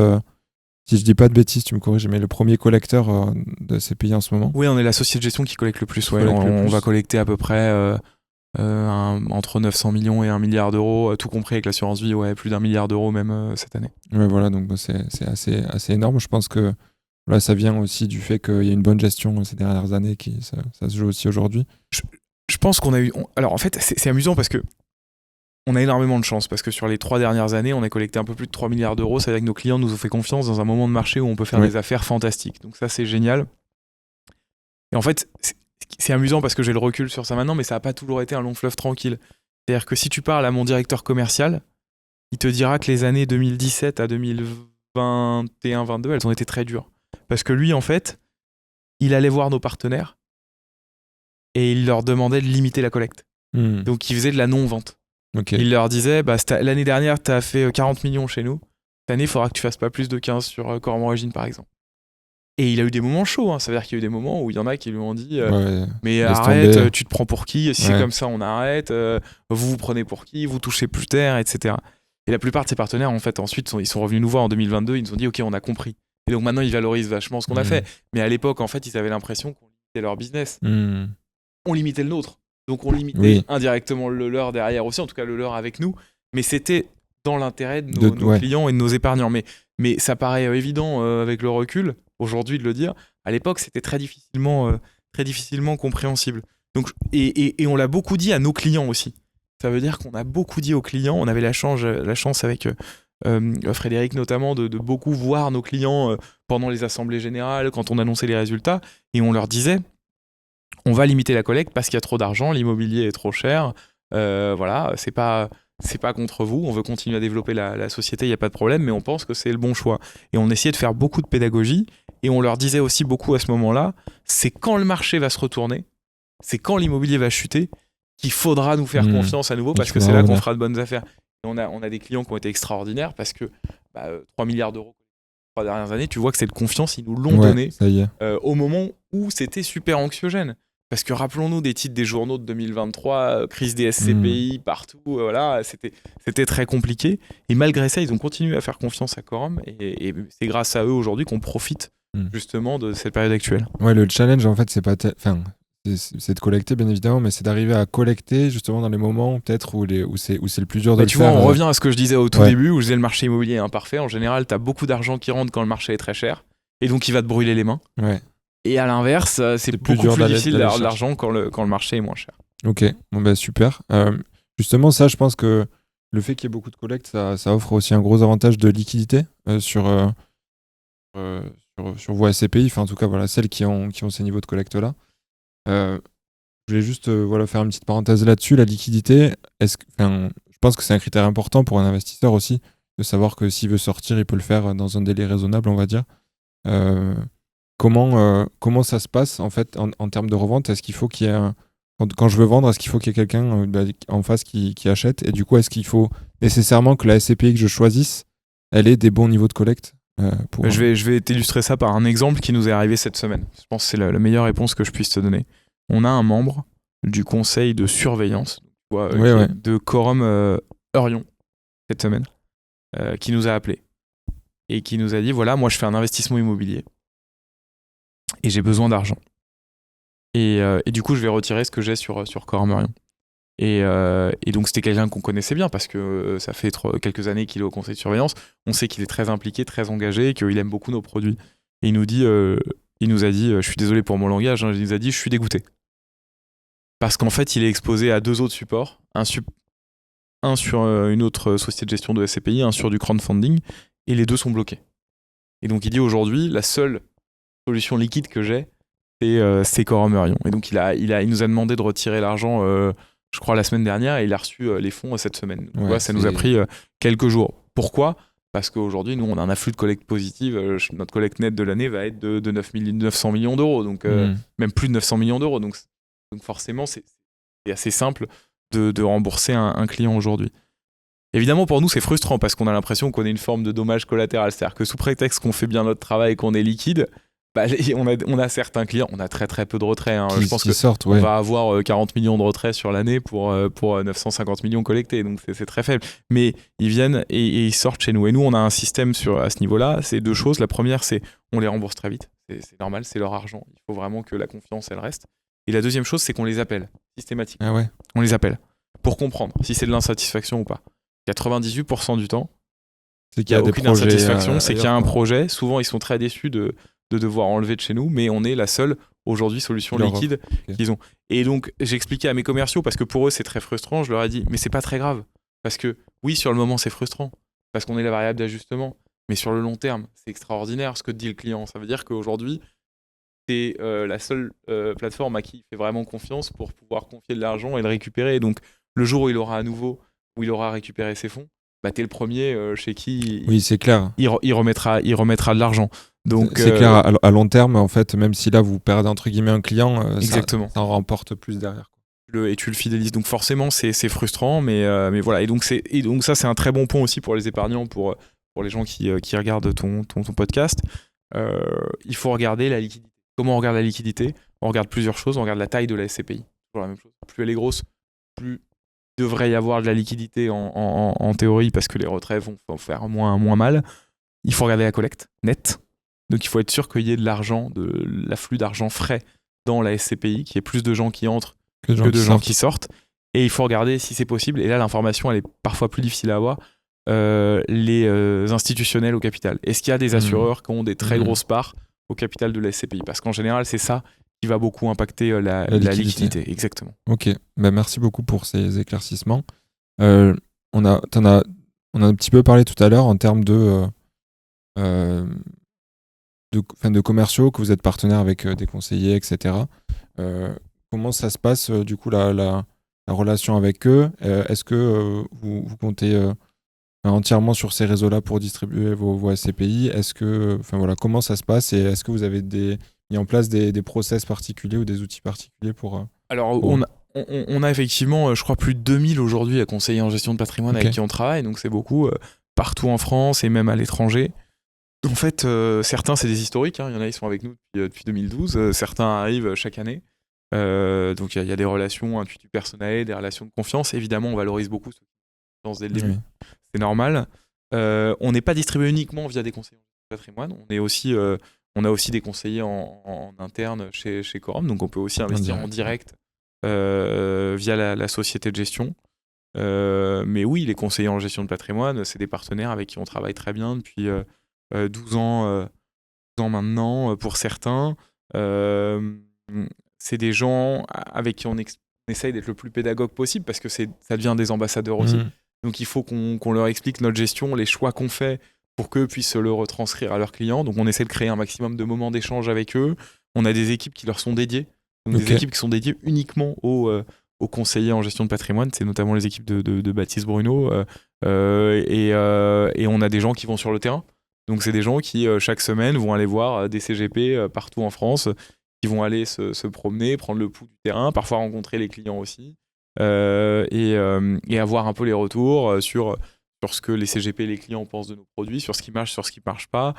si je dis pas de bêtises, tu me corriges, mais le premier collecteur de ces pays en ce moment. Oui, on est la société de gestion qui collecte le plus. On va collecter à peu près entre 900 millions et 1 milliard d'euros, tout compris avec l'assurance vie, plus d'1 milliard d'euros même cette année. Ouais, voilà, donc c'est assez énorme. Je pense que là, ça vient aussi du fait qu'il y a une bonne gestion ces dernières années, ça se joue aussi aujourd'hui. Je pense qu'on a eu... Alors en fait, c'est amusant parce que on a énormément de chance, parce que sur les 3 dernières années, on a collecté un peu plus de 3 milliards d'euros. Ça veut dire que nos clients nous ont fait confiance dans un moment de marché où on peut faire des affaires fantastiques. Donc ça, c'est génial. Et en fait, c'est amusant parce que j'ai le recul sur ça maintenant, mais ça n'a pas toujours été un long fleuve tranquille. C'est-à-dire que si tu parles à mon directeur commercial, il te dira que les années 2017 à 2021-22, elles ont été très dures. Parce que lui, en fait, il allait voir nos partenaires et il leur demandait de limiter la collecte. Donc, il faisait de la non-vente. Okay. Il leur disait, l'année dernière, tu as fait 40 millions chez nous. Cette année, il faudra que tu fasses pas plus de 15 sur Quorum Origine, par exemple. Et il a eu des moments chauds, ça veut dire qu'il y a eu des moments où il y en a qui lui ont dit mais arrête, tu te prends pour qui? Si c'est comme ça, on arrête. Vous prenez pour qui? Vous touchez plus terre, etc. Et la plupart de ses partenaires, en fait, ensuite, ils sont revenus nous voir en 2022. Ils nous ont dit, OK, on a compris. Et donc maintenant, ils valorisent vachement ce qu'on a fait. Mais à l'époque, en fait, ils avaient l'impression qu'on limitait leur business. On limitait le nôtre. Donc on limitait indirectement le leur derrière aussi, en tout cas le leur avec nous. Mais c'était dans l'intérêt de nos clients et de nos épargnants. Mais ça paraît évident avec le recul, aujourd'hui, de le dire. À l'époque, c'était très difficilement compréhensible. Donc, et on l'a beaucoup dit à nos clients aussi. Ça veut dire qu'on a beaucoup dit aux clients. On avait la chance avec Frédéric notamment de beaucoup voir nos clients pendant les assemblées générales, quand on annonçait les résultats. Et on leur disait, on va limiter la collecte parce qu'il y a trop d'argent, l'immobilier est trop cher. Voilà, c'est pas contre vous, on veut continuer à développer la société, il n'y a pas de problème, mais on pense que c'est le bon choix. Et on essayait de faire beaucoup de pédagogie, et on leur disait aussi beaucoup à ce moment-là, c'est quand le marché va se retourner, c'est quand l'immobilier va chuter, qu'il faudra nous faire confiance à nouveau, parce que c'est là qu'on fera de bonnes affaires. Et on a des clients qui ont été extraordinaires, parce que 3 milliards d'euros les 3 dernières années, tu vois que cette confiance, ils nous l'ont donné au moment où c'était super anxiogène. Parce que rappelons-nous des titres des journaux de 2023, crise des SCPI partout, voilà, c'était très compliqué. Et malgré ça, ils ont continué à faire confiance à Quorum. Et c'est grâce à eux aujourd'hui qu'on profite justement de cette période actuelle. Ouais, le challenge, en fait, c'est de collecter, bien évidemment, mais c'est d'arriver à collecter justement dans les moments peut-être où c'est le plus dur de le faire. Tu vois, on revient à ce que je disais au tout début, où je disais le marché immobilier est imparfait. En général, tu as beaucoup d'argent qui rentre quand le marché est très cher. Et donc, il va te brûler les mains. Ouais. Et à l'inverse, c'est beaucoup plus difficile d'avoir de l'argent quand le marché est moins cher. Ok, super. Justement, ça, je pense que le fait qu'il y ait beaucoup de collecte, ça offre aussi un gros avantage de liquidité sur vos SCPI, enfin en tout cas voilà, celles qui ont ces niveaux de collecte-là. Je voulais juste faire une petite parenthèse là-dessus. La liquidité, je pense que c'est un critère important pour un investisseur aussi, de savoir que s'il veut sortir, il peut le faire dans un délai raisonnable, on va dire. Comment ça se passe en fait en termes de revente? Est-ce qu'il faut qu'il y ait quand je veux vendre, est-ce qu'il faut qu'il y ait quelqu'un en face qui achète? Et du coup, est-ce qu'il faut nécessairement que la SCPI que je choisisse, elle ait des bons niveaux de collecte Je vais t'illustrer ça par un exemple qui nous est arrivé cette semaine. Je pense que c'est la meilleure réponse que je puisse te donner. On a un membre du conseil de surveillance de Quorum Orion cette semaine qui nous a appelé et qui nous a dit, voilà, moi je fais un investissement immobilier et j'ai besoin d'argent. Et du coup, je vais retirer ce que j'ai sur Quorum Orion. Et donc, c'était quelqu'un qu'on connaissait bien parce que ça fait quelques années qu'il est au conseil de surveillance. On sait qu'il est très impliqué, très engagé, qu'il aime beaucoup nos produits. Et il nous a dit, je suis désolé pour mon langage, il nous a dit, je suis dégoûté. parce qu'en fait, il est exposé à 2 autres supports, un sur une autre société de gestion de SCPI, un sur du crowdfunding, et les deux sont bloqués. Et donc il dit aujourd'hui, la seule solution liquide que j'ai, c'est Quorum Eurion. Et donc il nous a demandé de retirer l'argent, je crois, la semaine dernière, et il a reçu les fonds cette semaine. Donc, Ouais, ça nous a pris quelques jours. Pourquoi ? Parce qu'aujourd'hui, nous, on a un afflux de collecte positive. Notre collecte nette de l'année va être de 900 millions d'euros, donc même plus de 900 millions d'euros. Donc forcément, c'est assez simple de rembourser un client aujourd'hui. Évidemment, pour nous, c'est frustrant parce qu'on a l'impression qu'on est une forme de dommage collatéral. C'est-à-dire que sous prétexte qu'on fait bien notre travail et qu'on est liquide, on a certains clients, on a très très peu de retraits. Je pense qu'on va avoir 40 millions de retraits sur l'année pour 950 millions collectés. Donc c'est très faible. Mais ils viennent et ils sortent chez nous. Et nous, on a un système à ce niveau-là. C'est 2 choses. La première, c'est on les rembourse très vite. C'est normal, c'est leur argent. Il faut vraiment que la confiance, elle reste. Et la deuxième chose, c'est qu'on les appelle systématiquement. Ah ouais. On les appelle pour comprendre si c'est de l'insatisfaction ou pas. 98% du temps, c'est qu'il y a aucune insatisfaction, c'est qu'il y a un projet. Souvent, ils sont très déçus de devoir enlever de chez nous, mais on est la seule aujourd'hui solution liquide qu'ils ont. Et donc, j'expliquais à mes commerciaux, parce que pour eux, c'est très frustrant, je leur ai dit, mais c'est pas très grave. Parce que oui, sur le moment, c'est frustrant, parce qu'on est la variable d'ajustement, mais sur le long terme, c'est extraordinaire ce que dit le client. Ça veut dire qu'aujourd'hui, c'est la seule plateforme à qui il fait vraiment confiance pour pouvoir confier de l'argent et le récupérer. Et donc, le jour où il aura à nouveau, où il aura récupéré ses fonds, t'es le premier chez qui oui, c'est clair. Il remettra de l'argent. Donc, c'est clair, à long terme, en fait, même si là vous perdez entre guillemets un client, exactement. Ça en remporte plus derrière. Et tu le fidélises. Donc forcément, c'est frustrant, mais voilà. Et donc ça, c'est un très bon point aussi pour les épargnants, pour les gens qui regardent ton podcast. Il faut regarder la liquidité. Comment on regarde la liquidité ? On regarde plusieurs choses. On regarde la taille de la SCPI. Toujours la même chose. Plus elle est grosse, plus il devrait y avoir de la liquidité en théorie, parce que les retraits vont faire moins mal. Il faut regarder la collecte nette. Donc il faut être sûr qu'il y ait de l'argent, de l'afflux d'argent frais dans la SCPI, qu'il y ait plus de gens qui entrent que de gens qui sortent. Et il faut regarder si c'est possible, et là l'information elle est parfois plus difficile à avoir, les institutionnels au capital. Est-ce qu'il y a des assureurs qui ont des très grosses parts au capital de la SCPI ? Parce qu'en général, c'est ça qui va beaucoup impacter la liquidité. Exactement. Ok, merci beaucoup pour ces éclaircissements. On a un petit peu parlé tout à l'heure en termes de commerciaux, que vous êtes partenaire avec des conseillers, etc. Comment ça se passe du coup la relation avec eux ? Est-ce que vous comptez entièrement sur ces réseaux-là pour distribuer vos SCPI ? Est-ce que, comment ça se passe, et est-ce que vous avez mis en place des process particuliers ou des outils particuliers pour Alors on a effectivement, je crois, plus de 2000 aujourd'hui à conseiller en gestion de patrimoine avec qui on travaille, donc c'est beaucoup, partout en France et même à l'étranger. En fait, certains, c'est des historiques, il y en a, ils sont avec nous depuis 2012, certains arrivent chaque année. Donc il y a des relations intuitives personnelles, des relations de confiance. Évidemment, on valorise beaucoup ceux qui sont dès le début. C'est normal. On n'est pas distribué uniquement via des conseillers en patrimoine. On a aussi des conseillers en interne chez Quorum, donc on peut aussi investir en direct via la société de gestion. Mais oui, les conseillers en gestion de patrimoine, c'est des partenaires avec qui on travaille très bien depuis 12 ans maintenant pour certains. C'est des gens avec qui on essaye d'être le plus pédagogue possible, parce que ça devient des ambassadeurs aussi. Donc il faut qu'on leur explique notre gestion, les choix qu'on fait, pour qu'eux puissent le retranscrire à leurs clients. Donc on essaie de créer un maximum de moments d'échange avec eux. On a des équipes qui leur sont dédiées, donc des équipes qui sont dédiées uniquement aux conseillers en gestion de patrimoine. C'est notamment les équipes de Baptiste Bruno. Et on a des gens qui vont sur le terrain. Donc c'est des gens qui chaque semaine vont aller voir des CGP partout en France, qui vont aller se promener, prendre le pouls du terrain, parfois rencontrer les clients aussi, et avoir un peu les retours sur ce que les CGP et les clients pensent de nos produits, sur ce qui marche, sur ce qui ne marche pas,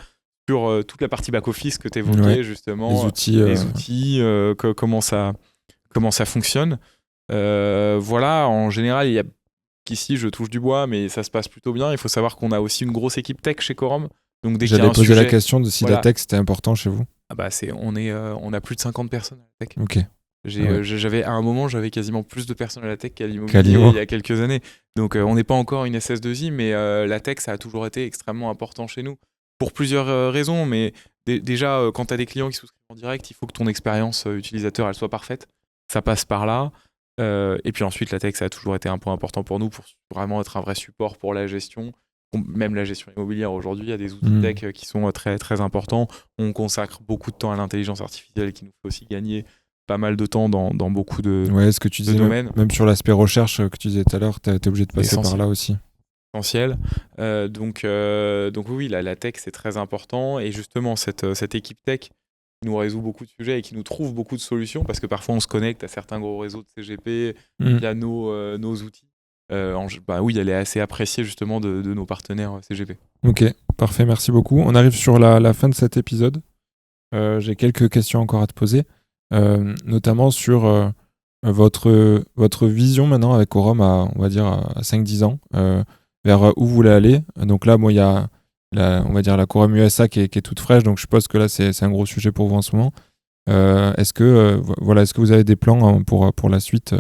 sur toute la partie back-office que tu évoquais, justement, les outils, comment ça fonctionne. Voilà, en général, il y a qu'ici, je touche du bois, mais ça se passe plutôt bien. Il faut savoir qu'on a aussi une grosse équipe tech chez Quorum. Donc dès qu'il y a un posé sujet, la question de si la tech c'était important chez vous. On a plus de 50 personnes à la tech. Ok. À un moment, j'avais quasiment plus de personnes à la tech qu'à l'immobilier il y a quelques années. Donc on n'est pas encore une SS2I, mais la tech, ça a toujours été extrêmement important chez nous. Pour plusieurs raisons, mais déjà, quand tu as des clients qui souscrivent en direct, il faut que ton expérience utilisateur elle soit parfaite. Ça passe par là. Et puis ensuite, la tech, ça a toujours été un point important pour nous pour vraiment être un vrai support pour la gestion. Même la gestion immobilière aujourd'hui, il y a des outils tech qui sont très, très importants. On consacre beaucoup de temps à l'intelligence artificielle qui nous fait aussi gagner pas mal de temps dans beaucoup de ce que tu disais, domaines. Même sur l'aspect recherche que tu disais tout à l'heure, tu es obligé de passer par là aussi. Essentiel. Donc oui, la tech, c'est très important. Et justement, cette équipe tech qui nous résout beaucoup de sujets et qui nous trouve beaucoup de solutions, parce que parfois, on se connecte à certains gros réseaux de CGP via nos outils. Oui, elle est assez appréciée justement de nos partenaires CGP. Ok, parfait, merci beaucoup. On arrive sur la fin de cet épisode. J'ai quelques questions encore à te poser, notamment sur votre vision maintenant avec Quorum on va dire à 5-10 ans, vers où vous voulez aller. Donc là, il y a on va dire la Quorum USA qui est toute fraîche, donc je suppose que là c'est un gros sujet pour vous en ce moment. Est-ce que vous avez des plans pour la suite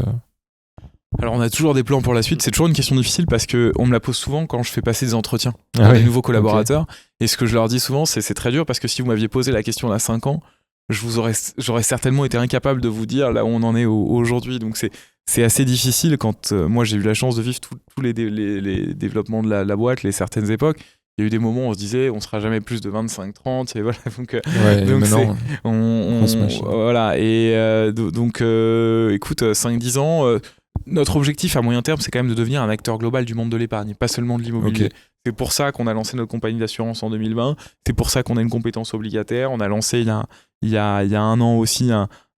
Alors on a toujours des plans pour la suite, c'est toujours une question difficile parce qu'on me la pose souvent quand je fais passer des entretiens à des nouveaux collaborateurs, okay. Et ce que je leur dis souvent, c'est très dur parce que si vous m'aviez posé la question il y a 5 ans, j'aurais certainement été incapable de vous dire là où on en est aujourd'hui, donc c'est assez difficile quand moi j'ai eu la chance de vivre tous les développements de la boîte, les certaines époques. Il y a eu des moments où on se disait on sera jamais plus de 25-30 et voilà, donc maintenant voilà, et donc écoute, 5-10 ans, notre objectif à moyen terme, c'est quand même de devenir un acteur global du monde de l'épargne, pas seulement de l'immobilier. Okay. C'est pour ça qu'on a lancé notre compagnie d'assurance en 2020. C'est pour ça qu'on a une compétence obligataire. On a lancé il y a 1 an aussi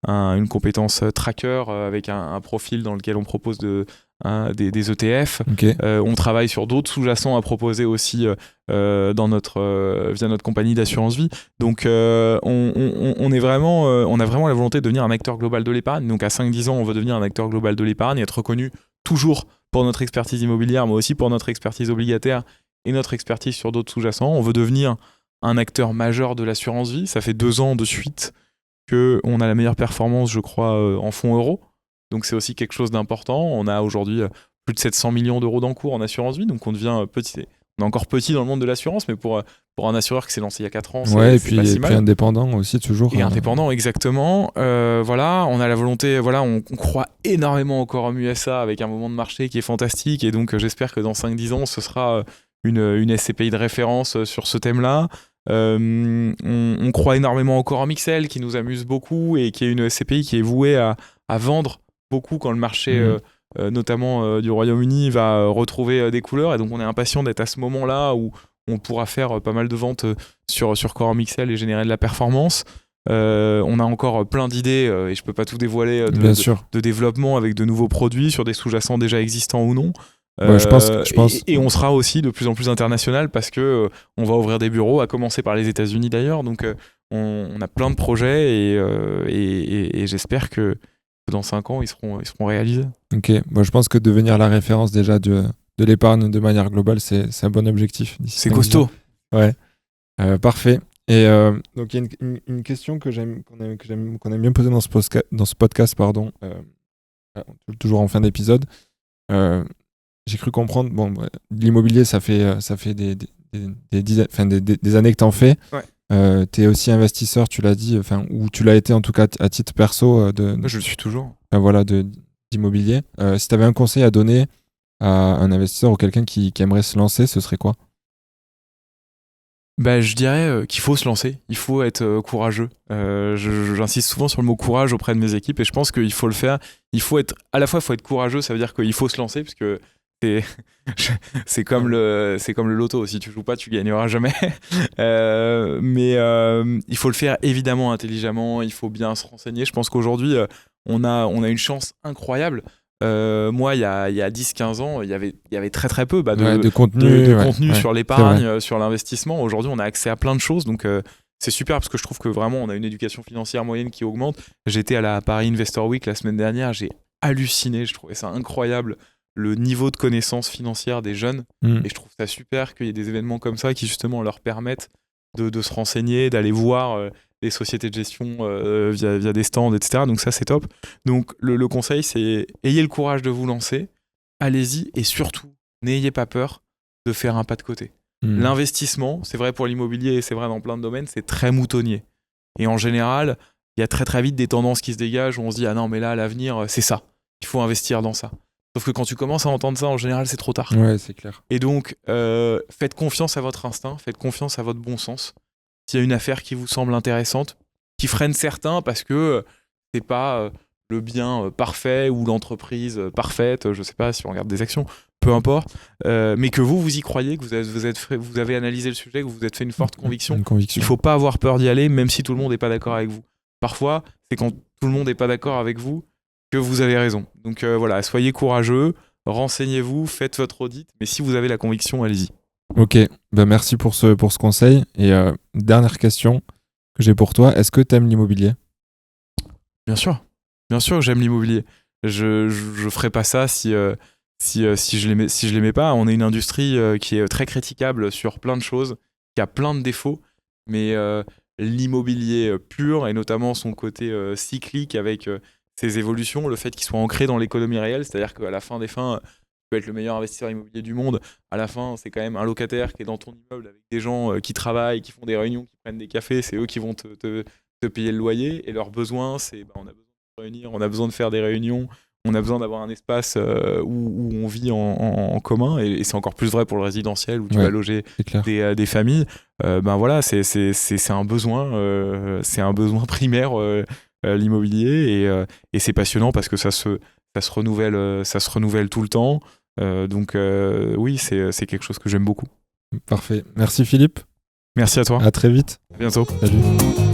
une compétence tracker avec un profil dans lequel on propose des ETF. Okay. On travaille sur d'autres sous-jacents à proposer aussi via notre compagnie d'assurance vie. Donc on a vraiment la volonté de devenir un acteur global de l'épargne. Donc à 5-10 ans, on veut devenir un acteur global de l'épargne et être reconnu toujours pour notre expertise immobilière, mais aussi pour notre expertise obligataire et notre expertise sur d'autres sous-jacents. On veut devenir un acteur majeur de l'assurance vie. Ça fait 2 ans de suite qu'on a la meilleure performance, je crois, en fonds euros. Donc c'est aussi quelque chose d'important. On a aujourd'hui plus de 700 millions d'euros d'encours en assurance vie, donc on devient petit. On est encore petit dans le monde de l'assurance, mais pour un assureur qui s'est lancé il y a 4 ans, c'est pas si mal. Et puis indépendant aussi, toujours. Et indépendant, exactement. Voilà, on a la volonté, on croit énormément au Quorum USA avec un moment de marché qui est fantastique, et donc j'espère que dans 5-10 ans, ce sera une SCPI de référence sur ce thème-là. On croit énormément au Quorum XL qui nous amuse beaucoup et qui est une SCPI qui est vouée à vendre beaucoup quand le marché notamment du Royaume-Uni va retrouver des couleurs, et donc on est impatient d'être à ce moment-là où on pourra faire pas mal de ventes sur Quorum XL et générer de la performance. On a encore plein d'idées et je peux pas tout dévoiler de développement avec de nouveaux produits sur des sous-jacents déjà existants ou non. Je pense. Et on sera aussi de plus en plus international parce que on va ouvrir des bureaux, à commencer par les États-Unis d'ailleurs. Donc on a plein de projets et j'espère que dans 5 ans ils seront réalisés. Ok, je pense que devenir la référence déjà de l'épargne de manière globale, c'est un bon objectif. C'est costaud. Ouais, parfait. Et donc il y a une question qu'on aime bien poser dans ce podcast, toujours en fin d'épisode. J'ai cru comprendre, l'immobilier, ça fait des années que t'en fais. Ouais. T'es aussi investisseur, tu l'as dit, ou tu l'as été en tout cas à titre perso. Je le suis toujours. D'immobilier. Si t'avais un conseil à donner à un investisseur ou quelqu'un qui aimerait se lancer, ce serait quoi ? Je dirais qu'il faut se lancer, il faut être courageux. J'insiste souvent sur le mot courage auprès de mes équipes et je pense qu'il faut le faire. À la fois, il faut être courageux, ça veut dire qu'il faut se lancer parce que c'est comme le loto, si tu joues pas, tu gagneras jamais. Mais il faut le faire évidemment intelligemment, il faut bien se renseigner. Je pense qu'aujourd'hui, on a une chance incroyable. Moi, il y a 10-15 ans, il y avait très très peu de contenu sur l'épargne, sur l'investissement. Aujourd'hui, on a accès à plein de choses, donc c'est super parce que je trouve que vraiment, on a une éducation financière moyenne qui augmente. J'étais à la Paris Investor Week la semaine dernière, j'ai halluciné, je trouvais ça incroyable, le niveau de connaissance financière des jeunes, et je trouve ça super qu'il y ait des événements comme ça qui justement leur permettent de se renseigner, d'aller voir les sociétés de gestion via des stands, etc. Donc ça, c'est top. Donc le conseil, c'est ayez le courage de vous lancer, allez-y, et surtout, n'ayez pas peur de faire un pas de côté. L'investissement, c'est vrai pour l'immobilier et c'est vrai dans plein de domaines, c'est très moutonnier. Et en général, il y a très très vite des tendances qui se dégagent où on se dit « Ah non, mais là, à l'avenir, c'est ça ». il faut investir dans ça. Sauf que quand tu commences à entendre ça, en général, c'est trop tard. Ouais, c'est clair. Et donc, faites confiance à votre instinct, faites confiance à votre bon sens. S'il y a une affaire qui vous semble intéressante, qui freine certains parce que c'est pas le bien parfait ou l'entreprise parfaite, je sais pas si on regarde des actions, peu importe, mais que vous y croyez, que vous avez analysé le sujet, que vous vous êtes fait une forte conviction, Une conviction. il faut pas avoir peur d'y aller, même si tout le monde n'est pas d'accord avec vous. Parfois, c'est quand tout le monde n'est pas d'accord avec vous que vous avez raison. Donc voilà, soyez courageux, renseignez-vous, faites votre audit, mais si vous avez la conviction, allez-y. Ok, merci pour ce conseil. Et dernière question que j'ai pour toi, est-ce que tu aimes l'immobilier ? Bien sûr que j'aime l'immobilier. Je ferais pas ça si je l'aimais pas. On est une industrie qui est très critiquable sur plein de choses, qui a plein de défauts, mais l'immobilier pur, et notamment son côté cyclique avec ses évolutions, le fait qu'il soit ancré dans l'économie réelle, c'est-à-dire qu'à la fin des fins, tu peux être le meilleur investisseur immobilier du monde, à la fin, c'est quand même un locataire qui est dans ton immeuble avec des gens qui travaillent, qui font des réunions, qui prennent des cafés, c'est eux qui vont te payer le loyer, et leurs besoins, c'est on a besoin de se réunir, on a besoin de faire des réunions, on a besoin d'avoir un espace où on vit en commun, et c'est encore plus vrai pour le résidentiel où tu vas loger des familles. Voilà, c'est un besoin primaire, l'immobilier, et c'est passionnant parce que ça se renouvelle tout le temps. Donc oui, c'est quelque chose que j'aime beaucoup. Parfait. Merci Philippe. Merci à toi. À très vite. À bientôt. Salut.